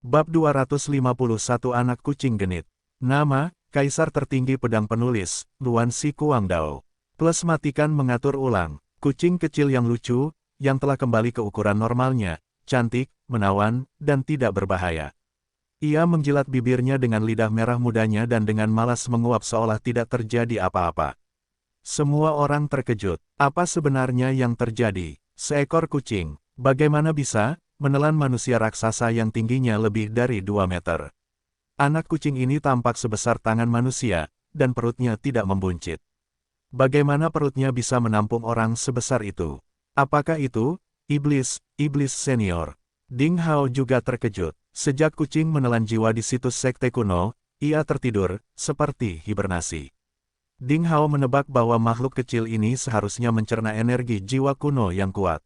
Bab 251 Anak Kucing Genit. Nama, Kaisar Tertinggi Pedang Penulis, Luan Si Kuangdao. Plus matikan mengatur ulang. Kucing kecil yang lucu, yang telah kembali ke ukuran normalnya, cantik, menawan, dan tidak berbahaya. Ia menjilat bibirnya dengan lidah merah mudanya dan dengan malas menguap seolah tidak terjadi apa-apa. Semua orang terkejut. Apa sebenarnya yang terjadi? Seekor kucing, bagaimana bisa menelan manusia raksasa yang tingginya lebih dari 2 meter. Anak kucing ini tampak sebesar tangan manusia, dan perutnya tidak membuncit. Bagaimana perutnya bisa menampung orang sebesar itu? Apakah itu iblis senior? Ding Hao juga terkejut. Sejak kucing menelan jiwa di situs sekte kuno, ia tertidur, seperti hibernasi. Ding Hao menebak bahwa makhluk kecil ini seharusnya mencerna energi jiwa kuno yang kuat.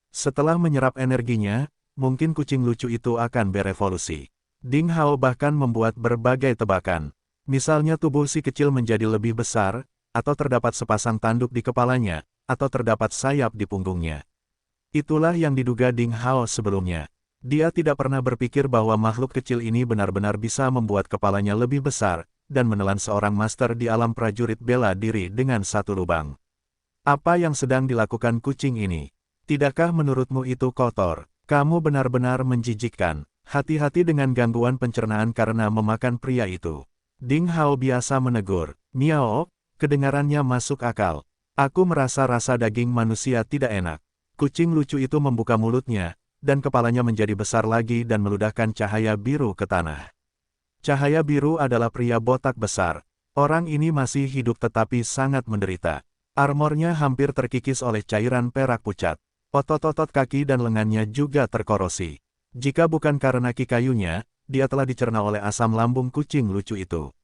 Setelah menyerap energinya, mungkin kucing lucu itu akan berevolusi. Ding Hao bahkan membuat berbagai tebakan. Misalnya tubuh si kecil menjadi lebih besar, atau terdapat sepasang tanduk di kepalanya, atau terdapat sayap di punggungnya. Itulah yang diduga Ding Hao sebelumnya. Dia tidak pernah berpikir bahwa makhluk kecil ini benar-benar bisa membuat kepalanya lebih besar, dan menelan seorang master di alam prajurit bela diri dengan satu lubang. Apa yang sedang dilakukan kucing ini? Tidakkah menurutmu itu kotor? Kamu benar-benar menjijikkan. Hati-hati dengan gangguan pencernaan karena memakan pria itu. Ding Hao biasa menegur. Miao, kedengarannya masuk akal. Aku merasa rasa daging manusia tidak enak. Kucing lucu itu membuka mulutnya, dan kepalanya menjadi besar lagi dan meludahkan cahaya biru ke tanah. Cahaya biru adalah pria botak besar. Orang ini masih hidup tetapi sangat menderita. Armornya hampir terkikis oleh cairan perak pucat. Otot-otot kaki dan lengannya juga terkorosi. Jika bukan karena ki kayunya, dia telah dicerna oleh asam lambung kucing lucu itu.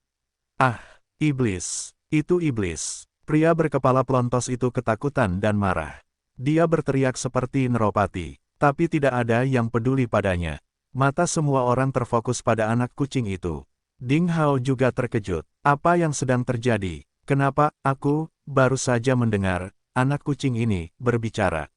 Ah, iblis! Itu iblis! Pria berkepala pelontos itu ketakutan dan marah. Dia berteriak seperti Neropati, tapi tidak ada yang peduli padanya. Mata semua orang terfokus pada anak kucing itu. Ding Hao juga terkejut. Apa yang sedang terjadi? Kenapa aku baru saja mendengar anak kucing ini berbicara?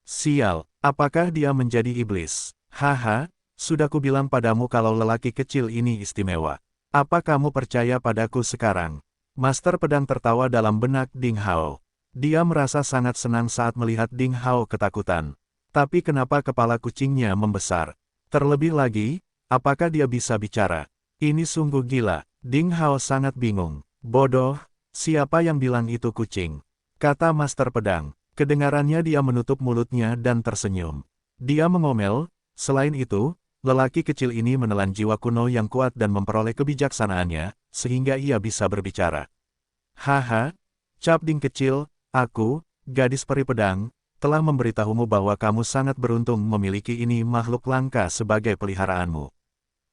Sial, apakah dia menjadi iblis? Haha, sudah kubilang padamu kalau lelaki kecil ini istimewa. Apa kamu percaya padaku sekarang? Master pedang tertawa dalam benak Ding Hao. Dia merasa sangat senang saat melihat Ding Hao ketakutan. Tapi kenapa kepala kucingnya membesar? Terlebih lagi, apakah dia bisa bicara? Ini sungguh gila. Ding Hao sangat bingung. Bodoh, siapa yang bilang itu kucing? Kata Master Pedang. Kedengarannya dia menutup mulutnya dan tersenyum. Dia mengomel, selain itu, lelaki kecil ini menelan jiwa kuno yang kuat dan memperoleh kebijaksanaannya, sehingga ia bisa berbicara. Haha, Cap Ding kecil, aku, gadis peri pedang, telah memberitahumu bahwa kamu sangat beruntung memiliki ini makhluk langka sebagai peliharaanmu.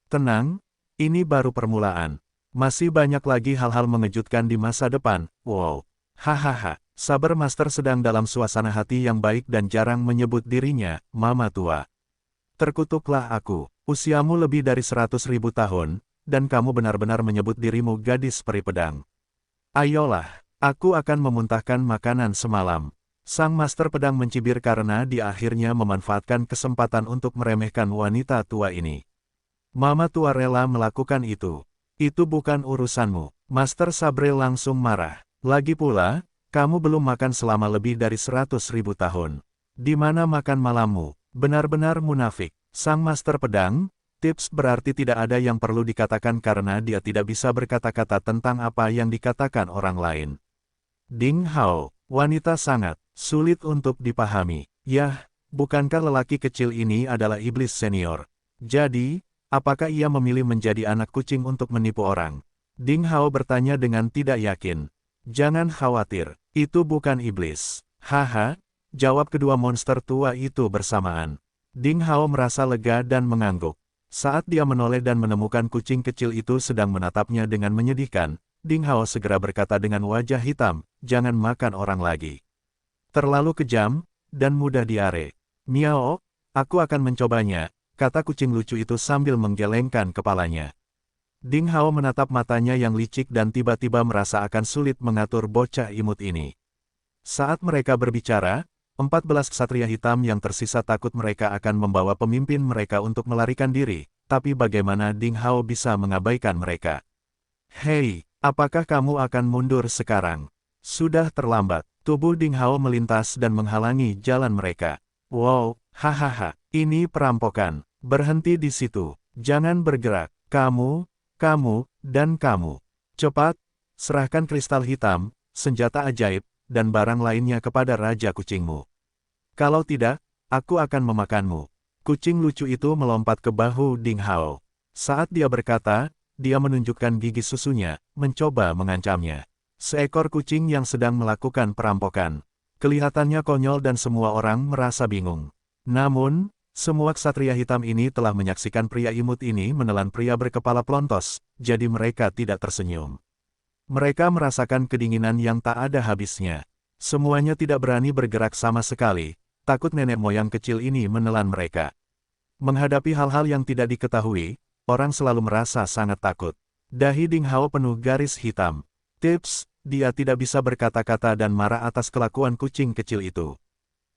Tenang, ini baru permulaan. Masih banyak lagi hal-hal mengejutkan di masa depan, wow. Hahaha. Saber Master sedang dalam suasana hati yang baik dan jarang menyebut dirinya, Mama Tua. Terkutuklah aku, usiamu lebih dari 100.000 tahun, dan kamu benar-benar menyebut dirimu gadis peri pedang. Ayolah, aku akan memuntahkan makanan semalam. Sang Master Pedang mencibir karena dia akhirnya memanfaatkan kesempatan untuk meremehkan wanita tua ini. Mama Tua rela melakukan itu. Itu bukan urusanmu. Master Sabre langsung marah. Lagi pula, kamu belum makan selama lebih dari 100.000 tahun. Di mana makan malammu? Benar-benar munafik. Sang Master Pedang, tips berarti tidak ada yang perlu dikatakan karena dia tidak bisa berkata-kata tentang apa yang dikatakan orang lain. Ding Hao, wanita sangat sulit untuk dipahami. Yah, bukankah lelaki kecil ini adalah iblis senior? Jadi, apakah ia memilih menjadi anak kucing untuk menipu orang? Ding Hao bertanya dengan tidak yakin. Jangan khawatir, itu bukan iblis. Haha, jawab kedua monster tua itu bersamaan. Ding Hao merasa lega dan mengangguk. Saat dia menoleh dan menemukan kucing kecil itu sedang menatapnya dengan menyedihkan, Ding Hao segera berkata dengan wajah hitam, jangan makan orang lagi. Terlalu kejam, dan mudah diare. Miao, aku akan mencobanya, kata kucing lucu itu sambil menggelengkan kepalanya. Ding Hao menatap matanya yang licik dan tiba-tiba merasa akan sulit mengatur bocah imut ini. Saat mereka berbicara, 14 ksatria hitam yang tersisa takut mereka akan membawa pemimpin mereka untuk melarikan diri, tapi bagaimana Ding Hao bisa mengabaikan mereka? Hei, apakah kamu akan mundur sekarang? Sudah terlambat. Tubuh Ding Hao melintas dan menghalangi jalan mereka. Wow, hahaha, ini perampokan. Berhenti di situ. Jangan bergerak. Kamu, dan kamu. Cepat, serahkan kristal hitam, senjata ajaib, dan barang lainnya kepada Raja Kucingmu. Kalau tidak, aku akan memakanmu. Kucing lucu itu melompat ke bahu Ding Hao. Saat dia berkata, dia menunjukkan gigi susunya, mencoba mengancamnya. Seekor kucing yang sedang melakukan perampokan. Kelihatannya konyol dan semua orang merasa bingung. Namun, semua ksatria hitam ini telah menyaksikan pria imut ini menelan pria berkepala pelontos, jadi mereka tidak tersenyum. Mereka merasakan kedinginan yang tak ada habisnya. Semuanya tidak berani bergerak sama sekali, takut nenek moyang kecil ini menelan mereka. Menghadapi hal-hal yang tidak diketahui, orang selalu merasa sangat takut. Dahi Ding Hao penuh garis hitam. Tips, dia tidak bisa berkata-kata dan marah atas kelakuan kucing kecil itu.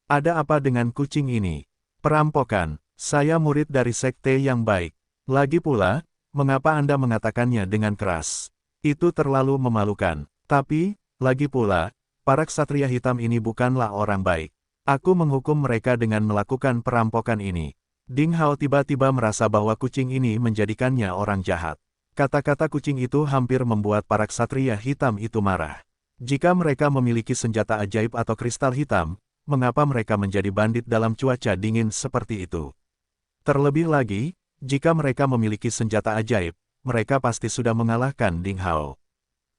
Ada apa dengan kucing ini? Perampokan, saya murid dari sekte yang baik. Lagi pula, mengapa Anda mengatakannya dengan keras? Itu terlalu memalukan. Tapi, lagi pula, para ksatria hitam ini bukanlah orang baik. Aku menghukum mereka dengan melakukan perampokan ini. Ding Hao tiba-tiba merasa bahwa kucing ini menjadikannya orang jahat. Kata-kata kucing itu hampir membuat para ksatria hitam itu marah. Jika mereka memiliki senjata ajaib atau kristal hitam, mengapa mereka menjadi bandit dalam cuaca dingin seperti itu? Terlebih lagi, jika mereka memiliki senjata ajaib, mereka pasti sudah mengalahkan Ding Hao.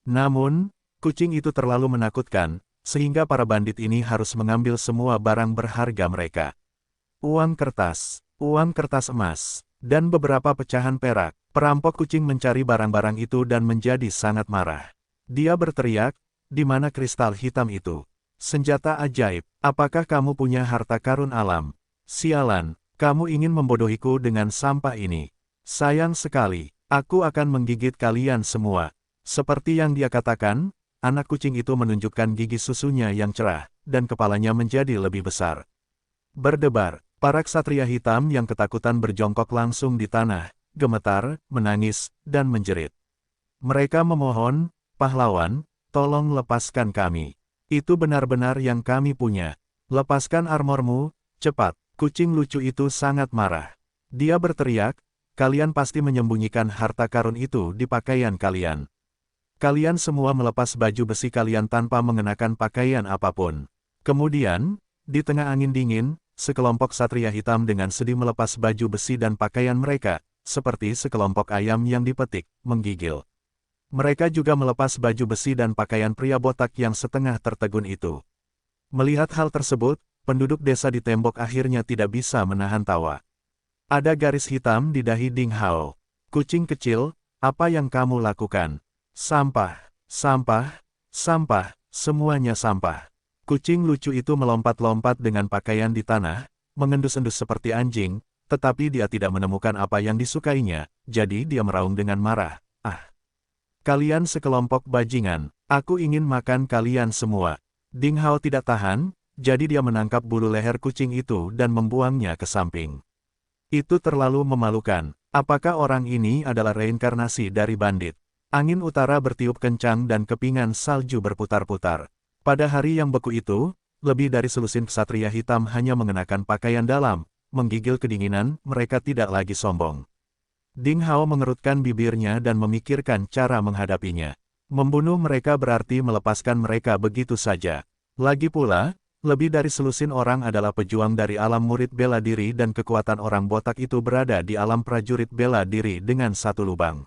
Namun, kucing itu terlalu menakutkan, sehingga para bandit ini harus mengambil semua barang berharga mereka. Uang kertas emas, dan beberapa pecahan perak. Perampok kucing mencari barang-barang itu dan menjadi sangat marah. Dia berteriak, "Di mana kristal hitam itu? Senjata ajaib, apakah kamu punya harta karun alam? Sialan, kamu ingin membodohiku dengan sampah ini. Sayang sekali, aku akan menggigit kalian semua." Seperti yang dia katakan, anak kucing itu menunjukkan gigi susunya yang cerah, dan kepalanya menjadi lebih besar. Berdebar, para ksatria hitam yang ketakutan berjongkok langsung di tanah, gemetar, menangis, dan menjerit. Mereka memohon, "Pahlawan, tolong lepaskan kami. Itu benar-benar yang kami punya. Lepaskan armormu, cepat." Kucing lucu itu sangat marah. Dia berteriak, "Kalian pasti menyembunyikan harta karun itu di pakaian kalian. Kalian semua melepas baju besi kalian tanpa mengenakan pakaian apapun." Kemudian, di tengah angin dingin, sekelompok ksatria hitam dengan sedih melepas baju besi dan pakaian mereka, seperti sekelompok ayam yang dipetik, menggigil. Mereka juga melepas baju besi dan pakaian pria botak yang setengah tertegun itu. Melihat hal tersebut, penduduk desa di tembok akhirnya tidak bisa menahan tawa. Ada garis hitam di dahi Ding Hao. "Kucing kecil, apa yang kamu lakukan? Sampah, sampah, sampah, semuanya sampah." Kucing lucu itu melompat-lompat dengan pakaian di tanah, mengendus-endus seperti anjing, tetapi dia tidak menemukan apa yang disukainya, jadi dia meraung dengan marah. "Ah! Kalian sekelompok bajingan, aku ingin makan kalian semua." Ding Hao tidak tahan, jadi dia menangkap bulu leher kucing itu dan membuangnya ke samping. Itu terlalu memalukan. Apakah orang ini adalah reinkarnasi dari bandit? Angin utara bertiup kencang dan kepingan salju berputar-putar. Pada hari yang beku itu, lebih dari selusin ksatria hitam hanya mengenakan pakaian dalam. Menggigil kedinginan, mereka tidak lagi sombong. Ding Hao mengerutkan bibirnya dan memikirkan cara menghadapinya. Membunuh mereka berarti melepaskan mereka begitu saja. Lagi pula, lebih dari selusin orang adalah pejuang dari alam murid bela diri dan kekuatan orang botak itu berada di alam prajurit bela diri dengan satu lubang.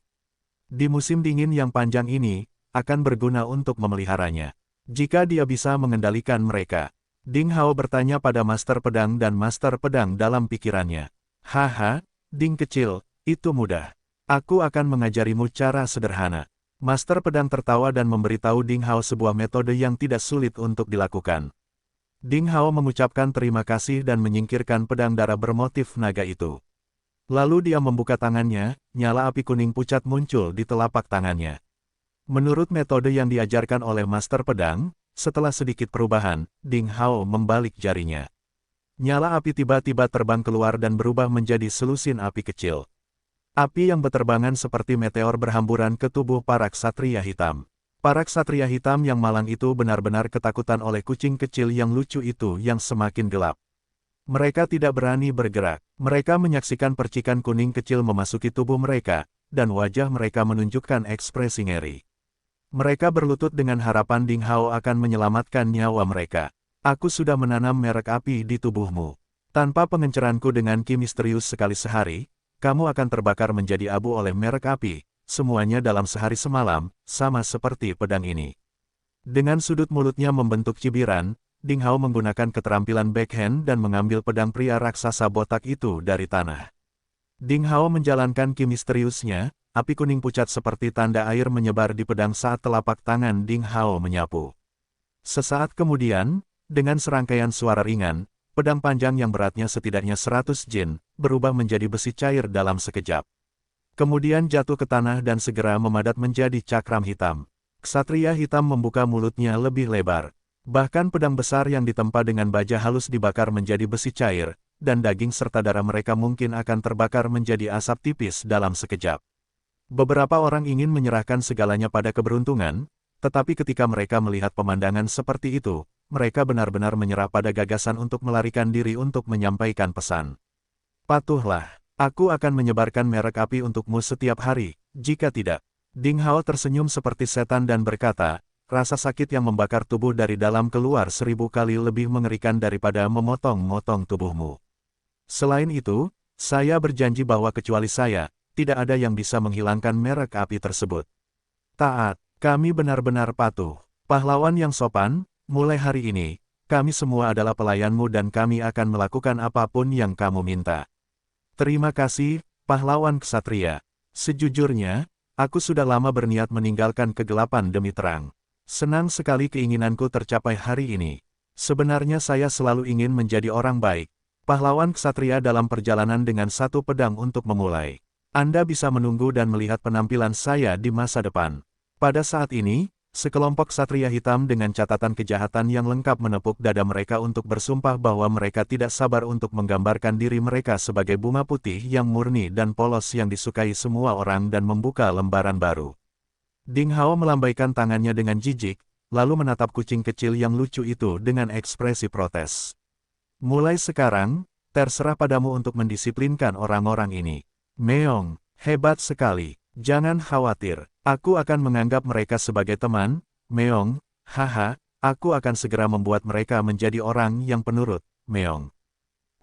Di musim dingin yang panjang ini, akan berguna untuk memeliharanya. Jika dia bisa mengendalikan mereka. Ding Hao bertanya pada Master Pedang dan Master Pedang dalam pikirannya. "Haha, Ding kecil, itu mudah. Aku akan mengajarimu cara sederhana." Master Pedang tertawa dan memberitahu Ding Hao sebuah metode yang tidak sulit untuk dilakukan. Ding Hao mengucapkan terima kasih dan menyingkirkan pedang darah bermotif naga itu. Lalu dia membuka tangannya, nyala api kuning pucat muncul di telapak tangannya. Menurut metode yang diajarkan oleh Master Pedang, setelah sedikit perubahan, Ding Hao membalik jarinya. Nyala api tiba-tiba terbang keluar dan berubah menjadi selusin api kecil. Api yang berterbangan seperti meteor berhamburan ke tubuh para ksatria hitam. Para ksatria hitam yang malang itu benar-benar ketakutan oleh kucing kecil yang lucu itu yang semakin gelap. Mereka tidak berani bergerak. Mereka menyaksikan percikan kuning kecil memasuki tubuh mereka, dan wajah mereka menunjukkan ekspresi ngeri. Mereka berlutut dengan harapan Ding Hao akan menyelamatkan nyawa mereka. Aku sudah menanam merek api di tubuhmu. Tanpa pengenceranku dengan ki misterius sekali sehari, kamu akan terbakar menjadi abu oleh merek api. Semuanya dalam sehari semalam, sama seperti pedang ini. Dengan sudut mulutnya membentuk cibiran, Ding Hao menggunakan keterampilan backhand dan mengambil pedang pria raksasa botak itu dari tanah. Ding Hao menjalankan ki misteriusnya, api kuning pucat seperti tanda air menyebar di pedang saat telapak tangan Ding Hao menyapu. Sesaat kemudian, dengan serangkaian suara ringan, pedang panjang yang beratnya setidaknya 100 jin, berubah menjadi besi cair dalam sekejap. Kemudian jatuh ke tanah dan segera memadat menjadi cakram hitam. Ksatria hitam membuka mulutnya lebih lebar. Bahkan pedang besar yang ditempa dengan baja halus dibakar menjadi besi cair, dan daging serta darah mereka mungkin akan terbakar menjadi asap tipis dalam sekejap. Beberapa orang ingin menyerahkan segalanya pada keberuntungan, tetapi ketika mereka melihat pemandangan seperti itu, mereka benar-benar menyerah pada gagasan untuk melarikan diri untuk menyampaikan pesan. Patuhlah. Aku akan menyebarkan merek api untukmu setiap hari, jika tidak. Ding Hao tersenyum seperti setan dan berkata, rasa sakit yang membakar tubuh dari dalam keluar 1000 kali lebih mengerikan daripada memotong-motong tubuhmu. Selain itu, saya berjanji bahwa kecuali saya, tidak ada yang bisa menghilangkan merek api tersebut. Taat, kami benar-benar patuh. Pahlawan yang sopan, mulai hari ini, kami semua adalah pelayanmu dan kami akan melakukan apapun yang kamu minta. Terima kasih, pahlawan ksatria. Sejujurnya, aku sudah lama berniat meninggalkan kegelapan demi terang. Senang sekali keinginanku tercapai hari ini. Sebenarnya saya selalu ingin menjadi orang baik. Pahlawan ksatria dalam perjalanan dengan satu pedang untuk memulai. Anda bisa menunggu dan melihat penampilan saya di masa depan. Pada saat ini, sekelompok ksatria hitam dengan catatan kejahatan yang lengkap menepuk dada mereka untuk bersumpah bahwa mereka tidak sabar untuk menggambarkan diri mereka sebagai bunga putih yang murni dan polos yang disukai semua orang dan membuka lembaran baru. Ding Hao melambaikan tangannya dengan jijik, lalu menatap kucing kecil yang lucu itu dengan ekspresi protes. Mulai sekarang, terserah padamu untuk mendisiplinkan orang-orang ini. Meong, hebat sekali. Jangan khawatir, aku akan menganggap mereka sebagai teman, Meong, haha, aku akan segera membuat mereka menjadi orang yang penurut, Meong.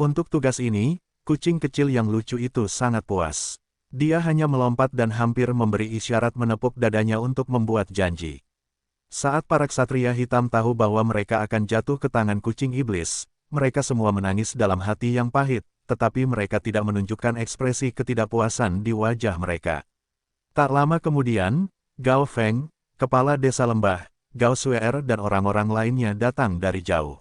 Untuk tugas ini, kucing kecil yang lucu itu sangat puas. Dia hanya melompat dan hampir memberi isyarat menepuk dadanya untuk membuat janji. Saat para ksatria hitam tahu bahwa mereka akan jatuh ke tangan kucing iblis, mereka semua menangis dalam hati yang pahit, tetapi mereka tidak menunjukkan ekspresi ketidakpuasan di wajah mereka. Tak lama kemudian, Gao Feng, kepala desa lembah, Gao Suer dan orang-orang lainnya datang dari jauh.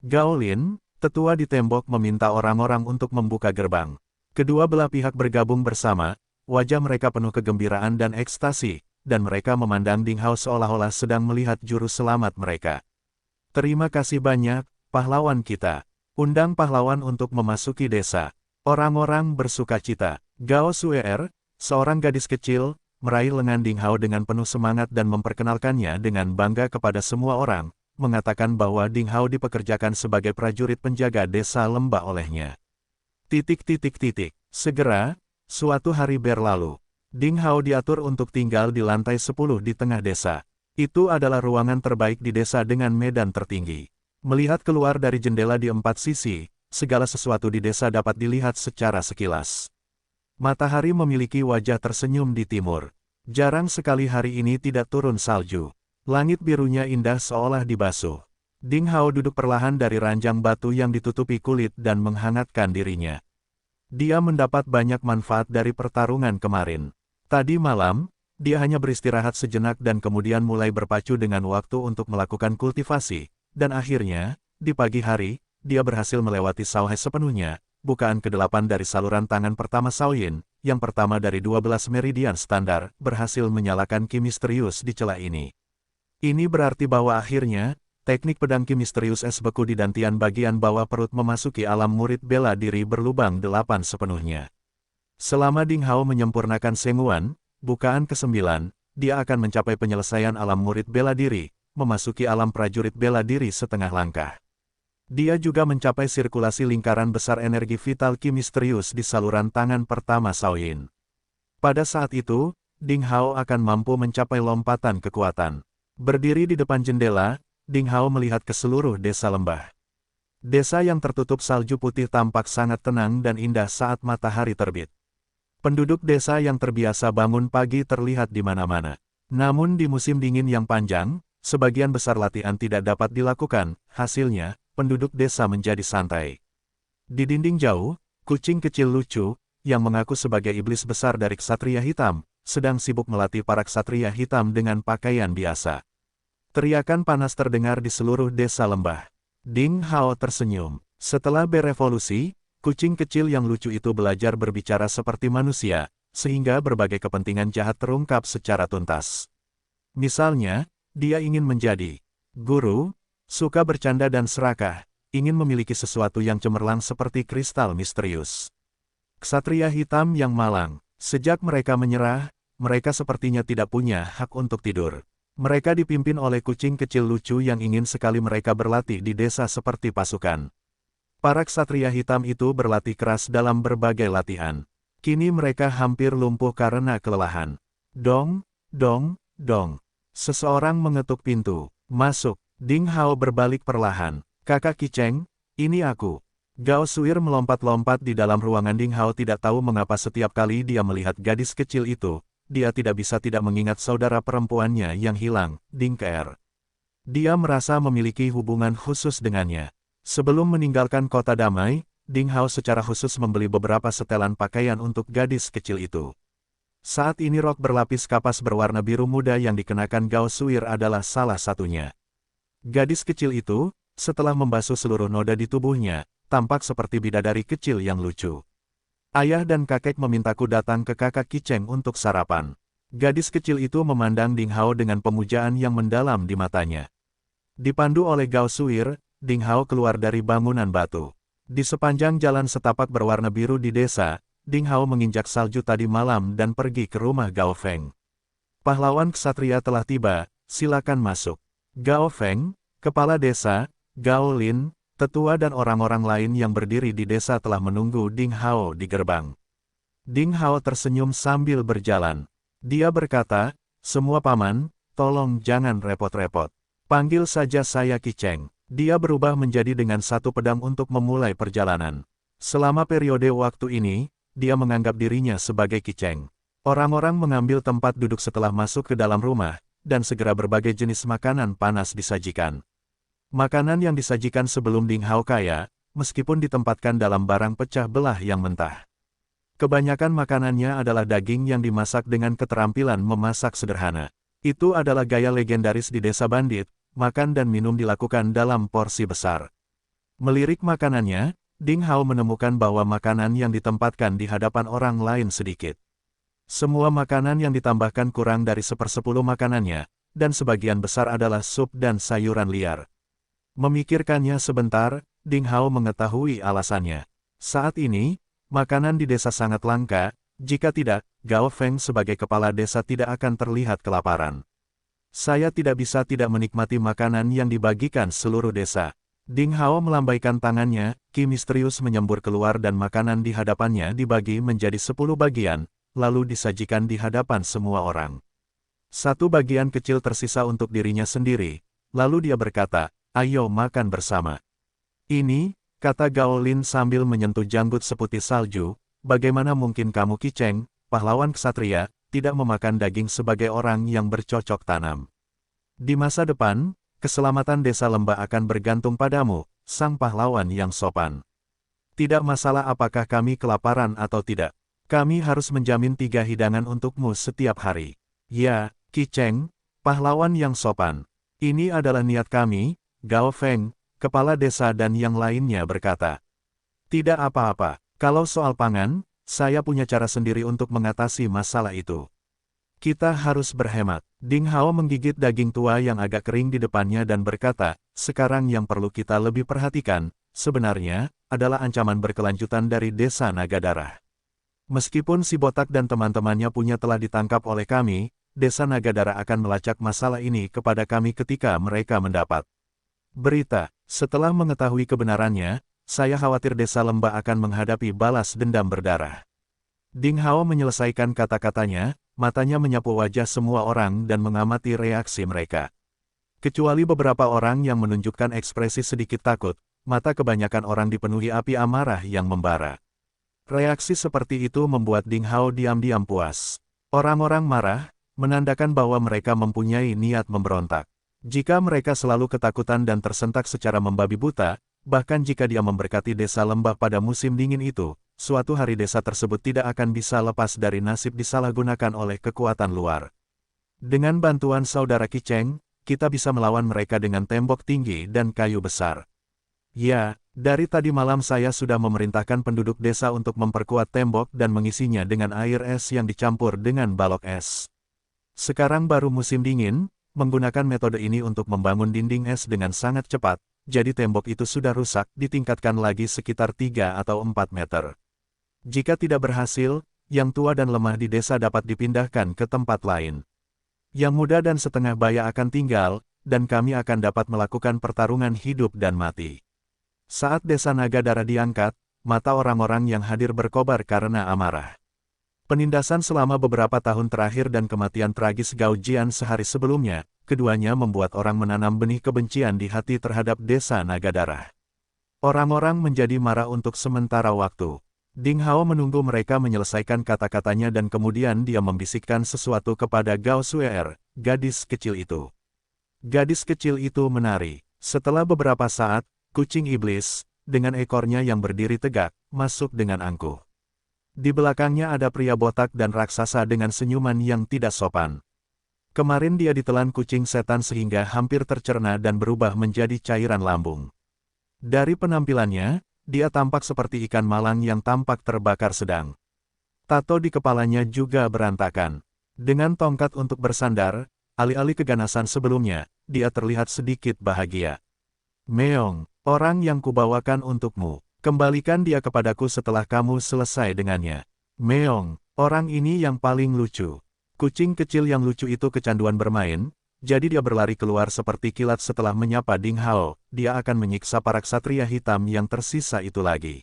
Gao Lin, tetua di tembok meminta orang-orang untuk membuka gerbang. Kedua belah pihak bergabung bersama, wajah mereka penuh kegembiraan dan ekstasi, dan mereka memandang Ding Hao seolah-olah sedang melihat juru selamat mereka. Terima kasih banyak, pahlawan kita. Undang pahlawan untuk memasuki desa. Orang-orang bersukacita. Gao Suer, seorang gadis kecil, meraih lengan Ding Hao dengan penuh semangat dan memperkenalkannya dengan bangga kepada semua orang, mengatakan bahwa Ding Hao dipekerjakan sebagai prajurit penjaga desa lembah olehnya. Segera, suatu hari berlalu. Ding Hao diatur untuk tinggal di lantai 10 di tengah desa. Itu adalah ruangan terbaik di desa dengan medan tertinggi. Melihat keluar dari jendela di 4 sisi, segala sesuatu di desa dapat dilihat secara sekilas. Matahari memiliki wajah tersenyum di timur. Jarang sekali hari ini tidak turun salju. Langit birunya indah seolah dibasuh. Ding Hao duduk perlahan dari ranjang batu yang ditutupi kulit dan menghangatkan dirinya. Dia mendapat banyak manfaat dari pertarungan kemarin. Tadi malam, dia hanya beristirahat sejenak dan kemudian mulai berpacu dengan waktu untuk melakukan kultivasi, dan akhirnya, di pagi hari, dia berhasil melewati Shaohe sepenuhnya. Bukaan ke-8 dari saluran tangan pertama Shaoyin, yang pertama dari 12 meridian standar, berhasil menyalakan ki misterius di celah ini. Ini berarti bahwa akhirnya, teknik pedang ki misterius es beku di dantian bagian bawah perut memasuki alam murid bela diri berlubang 8 sepenuhnya. Selama Ding Hao menyempurnakan Senguan, bukaan ke-9, dia akan mencapai penyelesaian alam murid bela diri, memasuki alam prajurit bela diri setengah langkah. Dia juga mencapai sirkulasi lingkaran besar energi vital Ki misterius di saluran tangan pertama Shaoyin. Pada saat itu, Ding Hao akan mampu mencapai lompatan kekuatan. Berdiri di depan jendela, Ding Hao melihat ke seluruh desa lembah. Desa yang tertutup salju putih tampak sangat tenang dan indah saat matahari terbit. Penduduk desa yang terbiasa bangun pagi terlihat di mana-mana. Namun di musim dingin yang panjang, sebagian besar latihan tidak dapat dilakukan, hasilnya, penduduk desa menjadi santai. Di dinding jauh, kucing kecil lucu, yang mengaku sebagai iblis besar dari ksatria hitam, sedang sibuk melatih para ksatria hitam dengan pakaian biasa. Teriakan panas terdengar di seluruh desa lembah. Ding Hao tersenyum. Setelah berevolusi, kucing kecil yang lucu itu belajar berbicara seperti manusia, sehingga berbagai kepentingan jahat terungkap secara tuntas. Misalnya, dia ingin menjadi guru, suka bercanda dan serakah, ingin memiliki sesuatu yang cemerlang seperti kristal misterius. Ksatria hitam yang malang, sejak mereka menyerah, mereka sepertinya tidak punya hak untuk tidur. Mereka dipimpin oleh kucing kecil lucu yang ingin sekali mereka berlatih di desa seperti pasukan. Para ksatria hitam itu berlatih keras dalam berbagai latihan. Kini mereka hampir lumpuh karena kelelahan. Dong, dong, dong. Seseorang mengetuk pintu. Masuk. Ding Hao berbalik perlahan. Kakak Kicheng, ini aku. Gao Suir melompat-lompat di dalam ruangan. Ding Hao tidak tahu mengapa setiap kali dia melihat gadis kecil itu, dia tidak bisa tidak mengingat saudara perempuannya yang hilang, Ding Keer. Dia merasa memiliki hubungan khusus dengannya. Sebelum meninggalkan kota damai, Ding Hao secara khusus membeli beberapa setelan pakaian untuk gadis kecil itu. Saat ini rok berlapis kapas berwarna biru muda yang dikenakan Gao Suir adalah salah satunya. Gadis kecil itu, setelah membasuh seluruh noda di tubuhnya, tampak seperti bidadari kecil yang lucu. Ayah dan kakek memintaku datang ke kakak Kicheng untuk sarapan. Gadis kecil itu memandang Ding Hao dengan pemujaan yang mendalam di matanya. Dipandu oleh Gao Suir, Ding Hao keluar dari bangunan batu. Di sepanjang jalan setapak berwarna biru di desa, Ding Hao menginjak salju tadi malam dan pergi ke rumah Gao Feng. Pahlawan ksatria telah tiba, silakan masuk. Gao Feng, kepala desa, Gao Lin, tetua dan orang-orang lain yang berdiri di desa telah menunggu Ding Hao di gerbang. Ding Hao tersenyum sambil berjalan. Dia berkata, semua paman, tolong jangan repot-repot. Panggil saja saya Kicheng. Dia berubah menjadi dengan satu pedang untuk memulai perjalanan. Selama periode waktu ini, dia menganggap dirinya sebagai Kicheng. Orang-orang mengambil tempat duduk setelah masuk ke dalam rumah, dan segera berbagai jenis makanan panas disajikan. Makanan yang disajikan sebelum Ding Hao kaya, meskipun ditempatkan dalam barang pecah belah yang mentah. Kebanyakan makanannya adalah daging yang dimasak dengan keterampilan memasak sederhana. Itu adalah gaya legendaris di desa bandit. Makan dan minum dilakukan dalam porsi besar. Melirik makanannya, Ding Hao menemukan bahwa makanan yang ditempatkan di hadapan orang lain sedikit. Semua makanan yang ditambahkan kurang dari 1/10 makanannya, dan sebagian besar adalah sup dan sayuran liar. Memikirkannya sebentar, Ding Hao mengetahui alasannya. Saat ini, makanan di desa sangat langka, jika tidak, Gao Feng sebagai kepala desa tidak akan terlihat kelaparan. Saya tidak bisa tidak menikmati makanan yang dibagikan seluruh desa. Ding Hao melambaikan tangannya, Ki misterius menyembur keluar dan makanan di hadapannya dibagi menjadi 10 bagian, lalu disajikan di hadapan semua orang. Satu bagian kecil tersisa untuk dirinya sendiri, lalu dia berkata, ayo makan bersama. Ini, kata Gao Lin sambil menyentuh janggut seputih salju, bagaimana mungkin kamu Kicheng, pahlawan ksatria, tidak memakan daging sebagai orang yang bercocok tanam. Di masa depan, keselamatan desa lembah akan bergantung padamu, sang pahlawan yang sopan. Tidak masalah apakah kami kelaparan atau tidak. Kami harus menjamin 3 hidangan untukmu setiap hari. Ya, Kicheng, pahlawan yang sopan. Ini adalah niat kami, Gao Feng, kepala desa dan yang lainnya berkata. Tidak apa-apa, kalau soal pangan, saya punya cara sendiri untuk mengatasi masalah itu. Kita harus berhemat. Ding Hao menggigit daging tua yang agak kering di depannya dan berkata, sekarang yang perlu kita lebih perhatikan, sebenarnya, adalah ancaman berkelanjutan dari desa naga darah. Meskipun si botak dan teman-temannya punya telah ditangkap oleh kami, Desa Nagadara akan melacak masalah ini kepada kami ketika mereka mendapat berita. Setelah mengetahui kebenarannya, saya khawatir Desa Lembah akan menghadapi balas dendam berdarah. Ding Hao menyelesaikan kata-katanya, matanya menyapu wajah semua orang dan mengamati reaksi mereka. Kecuali beberapa orang yang menunjukkan ekspresi sedikit takut, mata kebanyakan orang dipenuhi api amarah yang membara. Reaksi seperti itu membuat Ding Hao diam-diam puas. Orang-orang marah, menandakan bahwa mereka mempunyai niat memberontak. Jika mereka selalu ketakutan dan tersentak secara membabi buta, bahkan jika dia memberkati Desa Lembah pada musim dingin itu, suatu hari desa tersebut tidak akan bisa lepas dari nasib disalahgunakan oleh kekuatan luar. Dengan bantuan saudara Kicheng, kita bisa melawan mereka dengan tembok tinggi dan kayu besar. Ya, dari tadi malam saya sudah memerintahkan penduduk desa untuk memperkuat tembok dan mengisinya dengan air es yang dicampur dengan balok es. Sekarang baru musim dingin, menggunakan metode ini untuk membangun dinding es dengan sangat cepat, jadi tembok itu sudah rusak, ditingkatkan lagi sekitar 3 atau 4 meter. Jika tidak berhasil, yang tua dan lemah di desa dapat dipindahkan ke tempat lain. Yang muda dan setengah baya akan tinggal, dan kami akan dapat melakukan pertarungan hidup dan mati. Saat Desa Nagadara diangkat, mata orang-orang yang hadir berkobar karena amarah. Penindasan selama beberapa tahun terakhir dan kematian tragis Gao Jian sehari sebelumnya, keduanya membuat orang menanam benih kebencian di hati terhadap Desa Nagadara. Orang-orang menjadi marah untuk sementara waktu. Ding Hao menunggu mereka menyelesaikan kata-katanya dan kemudian dia membisikkan sesuatu kepada Gao Suer, gadis kecil itu. Gadis kecil itu menari. Setelah beberapa saat, kucing iblis, dengan ekornya yang berdiri tegak, masuk dengan angkuh. Di belakangnya ada pria botak dan raksasa dengan senyuman yang tidak sopan. Kemarin dia ditelan kucing setan sehingga hampir tercerna dan berubah menjadi cairan lambung. Dari penampilannya, dia tampak seperti ikan malang yang tampak terbakar sedang. Tato di kepalanya juga berantakan. Dengan tongkat untuk bersandar, alih-alih keganasan sebelumnya, dia terlihat sedikit bahagia. Meong, orang yang kubawakan untukmu. Kembalikan dia kepadaku setelah kamu selesai dengannya. Meong, orang ini yang paling lucu. Kucing kecil yang lucu itu kecanduan bermain, jadi dia berlari keluar seperti kilat setelah menyapa Ding Hao, dia akan menyiksa para ksatria hitam yang tersisa itu lagi.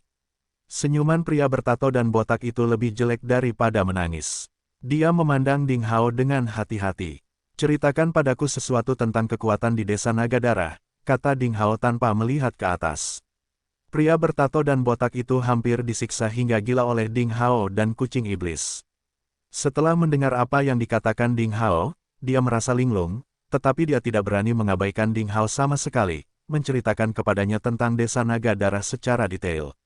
Senyuman pria bertato dan botak itu lebih jelek daripada menangis. Dia memandang Ding Hao dengan hati-hati. Ceritakan padaku sesuatu tentang kekuatan di Desa Nagadara, kata Ding Hao tanpa melihat ke atas. Pria bertato dan botak itu hampir disiksa hingga gila oleh Ding Hao dan kucing iblis. Setelah mendengar apa yang dikatakan Ding Hao, dia merasa linglung, tetapi dia tidak berani mengabaikan Ding Hao sama sekali, menceritakan kepadanya tentang Desa Nagadara secara detail.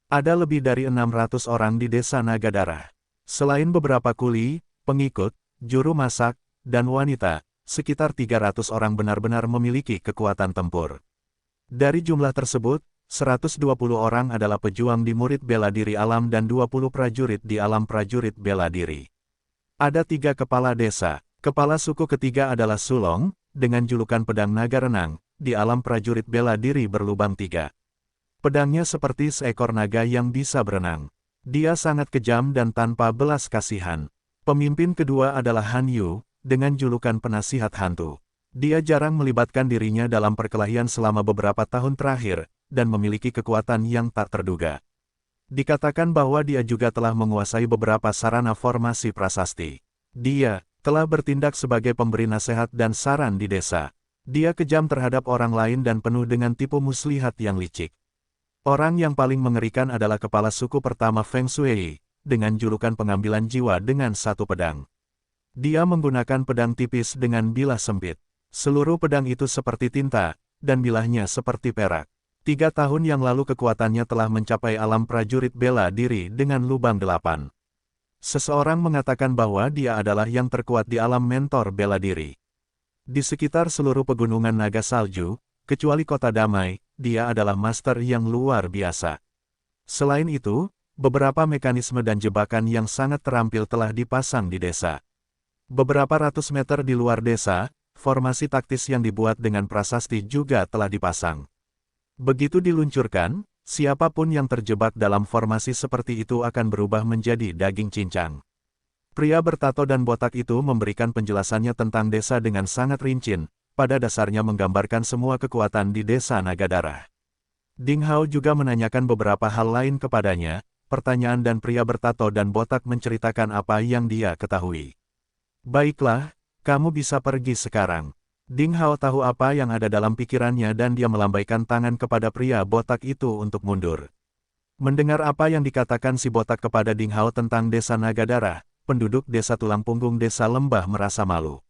Ada lebih dari 600 orang di Desa Nagadara. Selain beberapa kuli, pengikut, juru masak, dan wanita, sekitar 300 orang benar-benar memiliki kekuatan tempur. Dari jumlah tersebut, 120 orang adalah pejuang di murid bela diri alam dan 20 prajurit di alam prajurit bela diri. Ada 3 kepala desa. Kepala suku ketiga adalah Sulong, dengan julukan pedang naga renang, di alam prajurit bela diri berlubang 3. Pedangnya seperti seekor naga yang bisa berenang. Dia sangat kejam dan tanpa belas kasihan. Pemimpin kedua adalah Han Yu, dengan julukan penasihat hantu. Dia jarang melibatkan dirinya dalam perkelahian selama beberapa tahun terakhir, dan memiliki kekuatan yang tak terduga. Dikatakan bahwa dia juga telah menguasai beberapa sarana formasi prasasti. Dia telah bertindak sebagai pemberi nasihat dan saran di desa. Dia kejam terhadap orang lain dan penuh dengan tipu muslihat yang licik. Orang yang paling mengerikan adalah kepala suku pertama Feng Shui, dengan julukan pengambilan jiwa dengan 1 pedang. Dia menggunakan pedang tipis dengan bilah sempit. Seluruh pedang itu seperti tinta, dan bilahnya seperti perak. 3 tahun yang lalu kekuatannya telah mencapai alam prajurit bela diri dengan lubang 8. Seseorang mengatakan bahwa dia adalah yang terkuat di alam mentor bela diri. Di sekitar seluruh pegunungan naga salju, kecuali kota damai, dia adalah master yang luar biasa. Selain itu, beberapa mekanisme dan jebakan yang sangat terampil telah dipasang di desa. Beberapa ratus meter di luar desa, formasi taktis yang dibuat dengan prasasti juga telah dipasang. Begitu diluncurkan, Siapapun yang terjebak dalam formasi seperti itu akan berubah menjadi daging cincang. Pria bertato dan botak itu memberikan penjelasannya tentang desa dengan sangat rinci, pada dasarnya menggambarkan semua kekuatan di desa Naga Darah. Ding Hao juga menanyakan beberapa hal lain kepadanya, pertanyaan dan pria bertato dan botak menceritakan apa yang dia ketahui. Baiklah, kamu bisa pergi sekarang. Ding Hao tahu apa yang ada dalam pikirannya dan dia melambaikan tangan kepada pria botak itu untuk mundur. Mendengar apa yang dikatakan si botak kepada Ding Hao tentang desa Naga Darah, penduduk desa tulang punggung desa lembah merasa malu.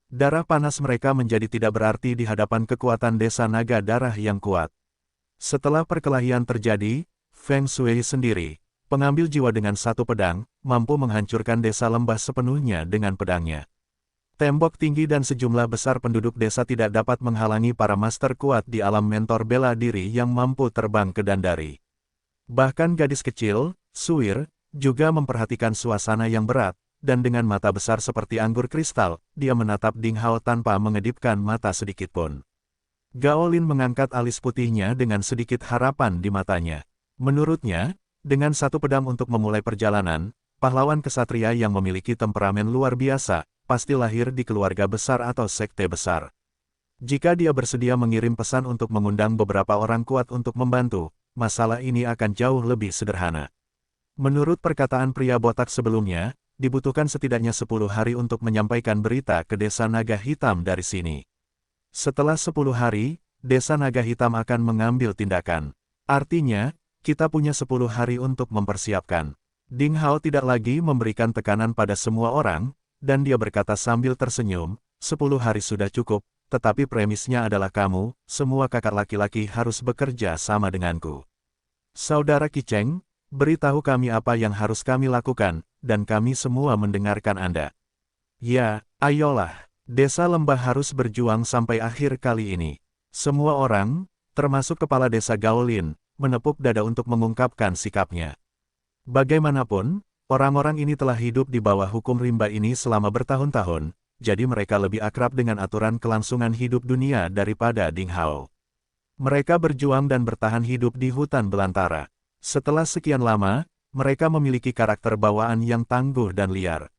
Darah panas mereka menjadi tidak berarti di hadapan kekuatan desa Naga Darah yang kuat. Setelah perkelahian terjadi, Feng Shui sendiri, pengambil jiwa dengan satu pedang, mampu menghancurkan desa lembah sepenuhnya dengan pedangnya. Tembok tinggi dan sejumlah besar penduduk desa tidak dapat menghalangi para master kuat di alam mentor bela diri yang mampu terbang ke Dandari. Bahkan gadis kecil, Suir, juga memperhatikan suasana yang berat, dan dengan mata besar seperti anggur kristal, dia menatap Ding Hao tanpa mengedipkan mata sedikitpun. Gao Lin mengangkat alis putihnya dengan sedikit harapan di matanya. Menurutnya, dengan satu pedang untuk memulai perjalanan, pahlawan kesatria yang memiliki temperamen luar biasa, pasti lahir di keluarga besar atau sekte besar. Jika dia bersedia mengirim pesan untuk mengundang beberapa orang kuat untuk membantu, masalah ini akan jauh lebih sederhana. Menurut perkataan pria botak sebelumnya, dibutuhkan setidaknya 10 hari untuk menyampaikan berita ke desa Naga Hitam dari sini. Setelah 10 hari, desa Naga Hitam akan mengambil tindakan. Artinya, kita punya 10 hari untuk mempersiapkan. Ding Hao tidak lagi memberikan tekanan pada semua orang, dan dia berkata sambil tersenyum, 10 hari sudah cukup, tetapi premisnya adalah kamu, semua kakak laki-laki harus bekerja sama denganku. Saudara Kicheng, beritahu kami apa yang harus kami lakukan, dan kami semua mendengarkan Anda. Ya, ayolah, desa lembah harus berjuang sampai akhir kali ini. Semua orang, termasuk kepala desa Gaolin, menepuk dada untuk mengungkapkan sikapnya. Bagaimanapun, orang-orang ini telah hidup di bawah hukum rimba ini selama bertahun-tahun, jadi mereka lebih akrab dengan aturan kelangsungan hidup dunia daripada Ding Hao. Mereka berjuang dan bertahan hidup di hutan belantara. Setelah sekian lama, mereka memiliki karakter bawaan yang tangguh dan liar.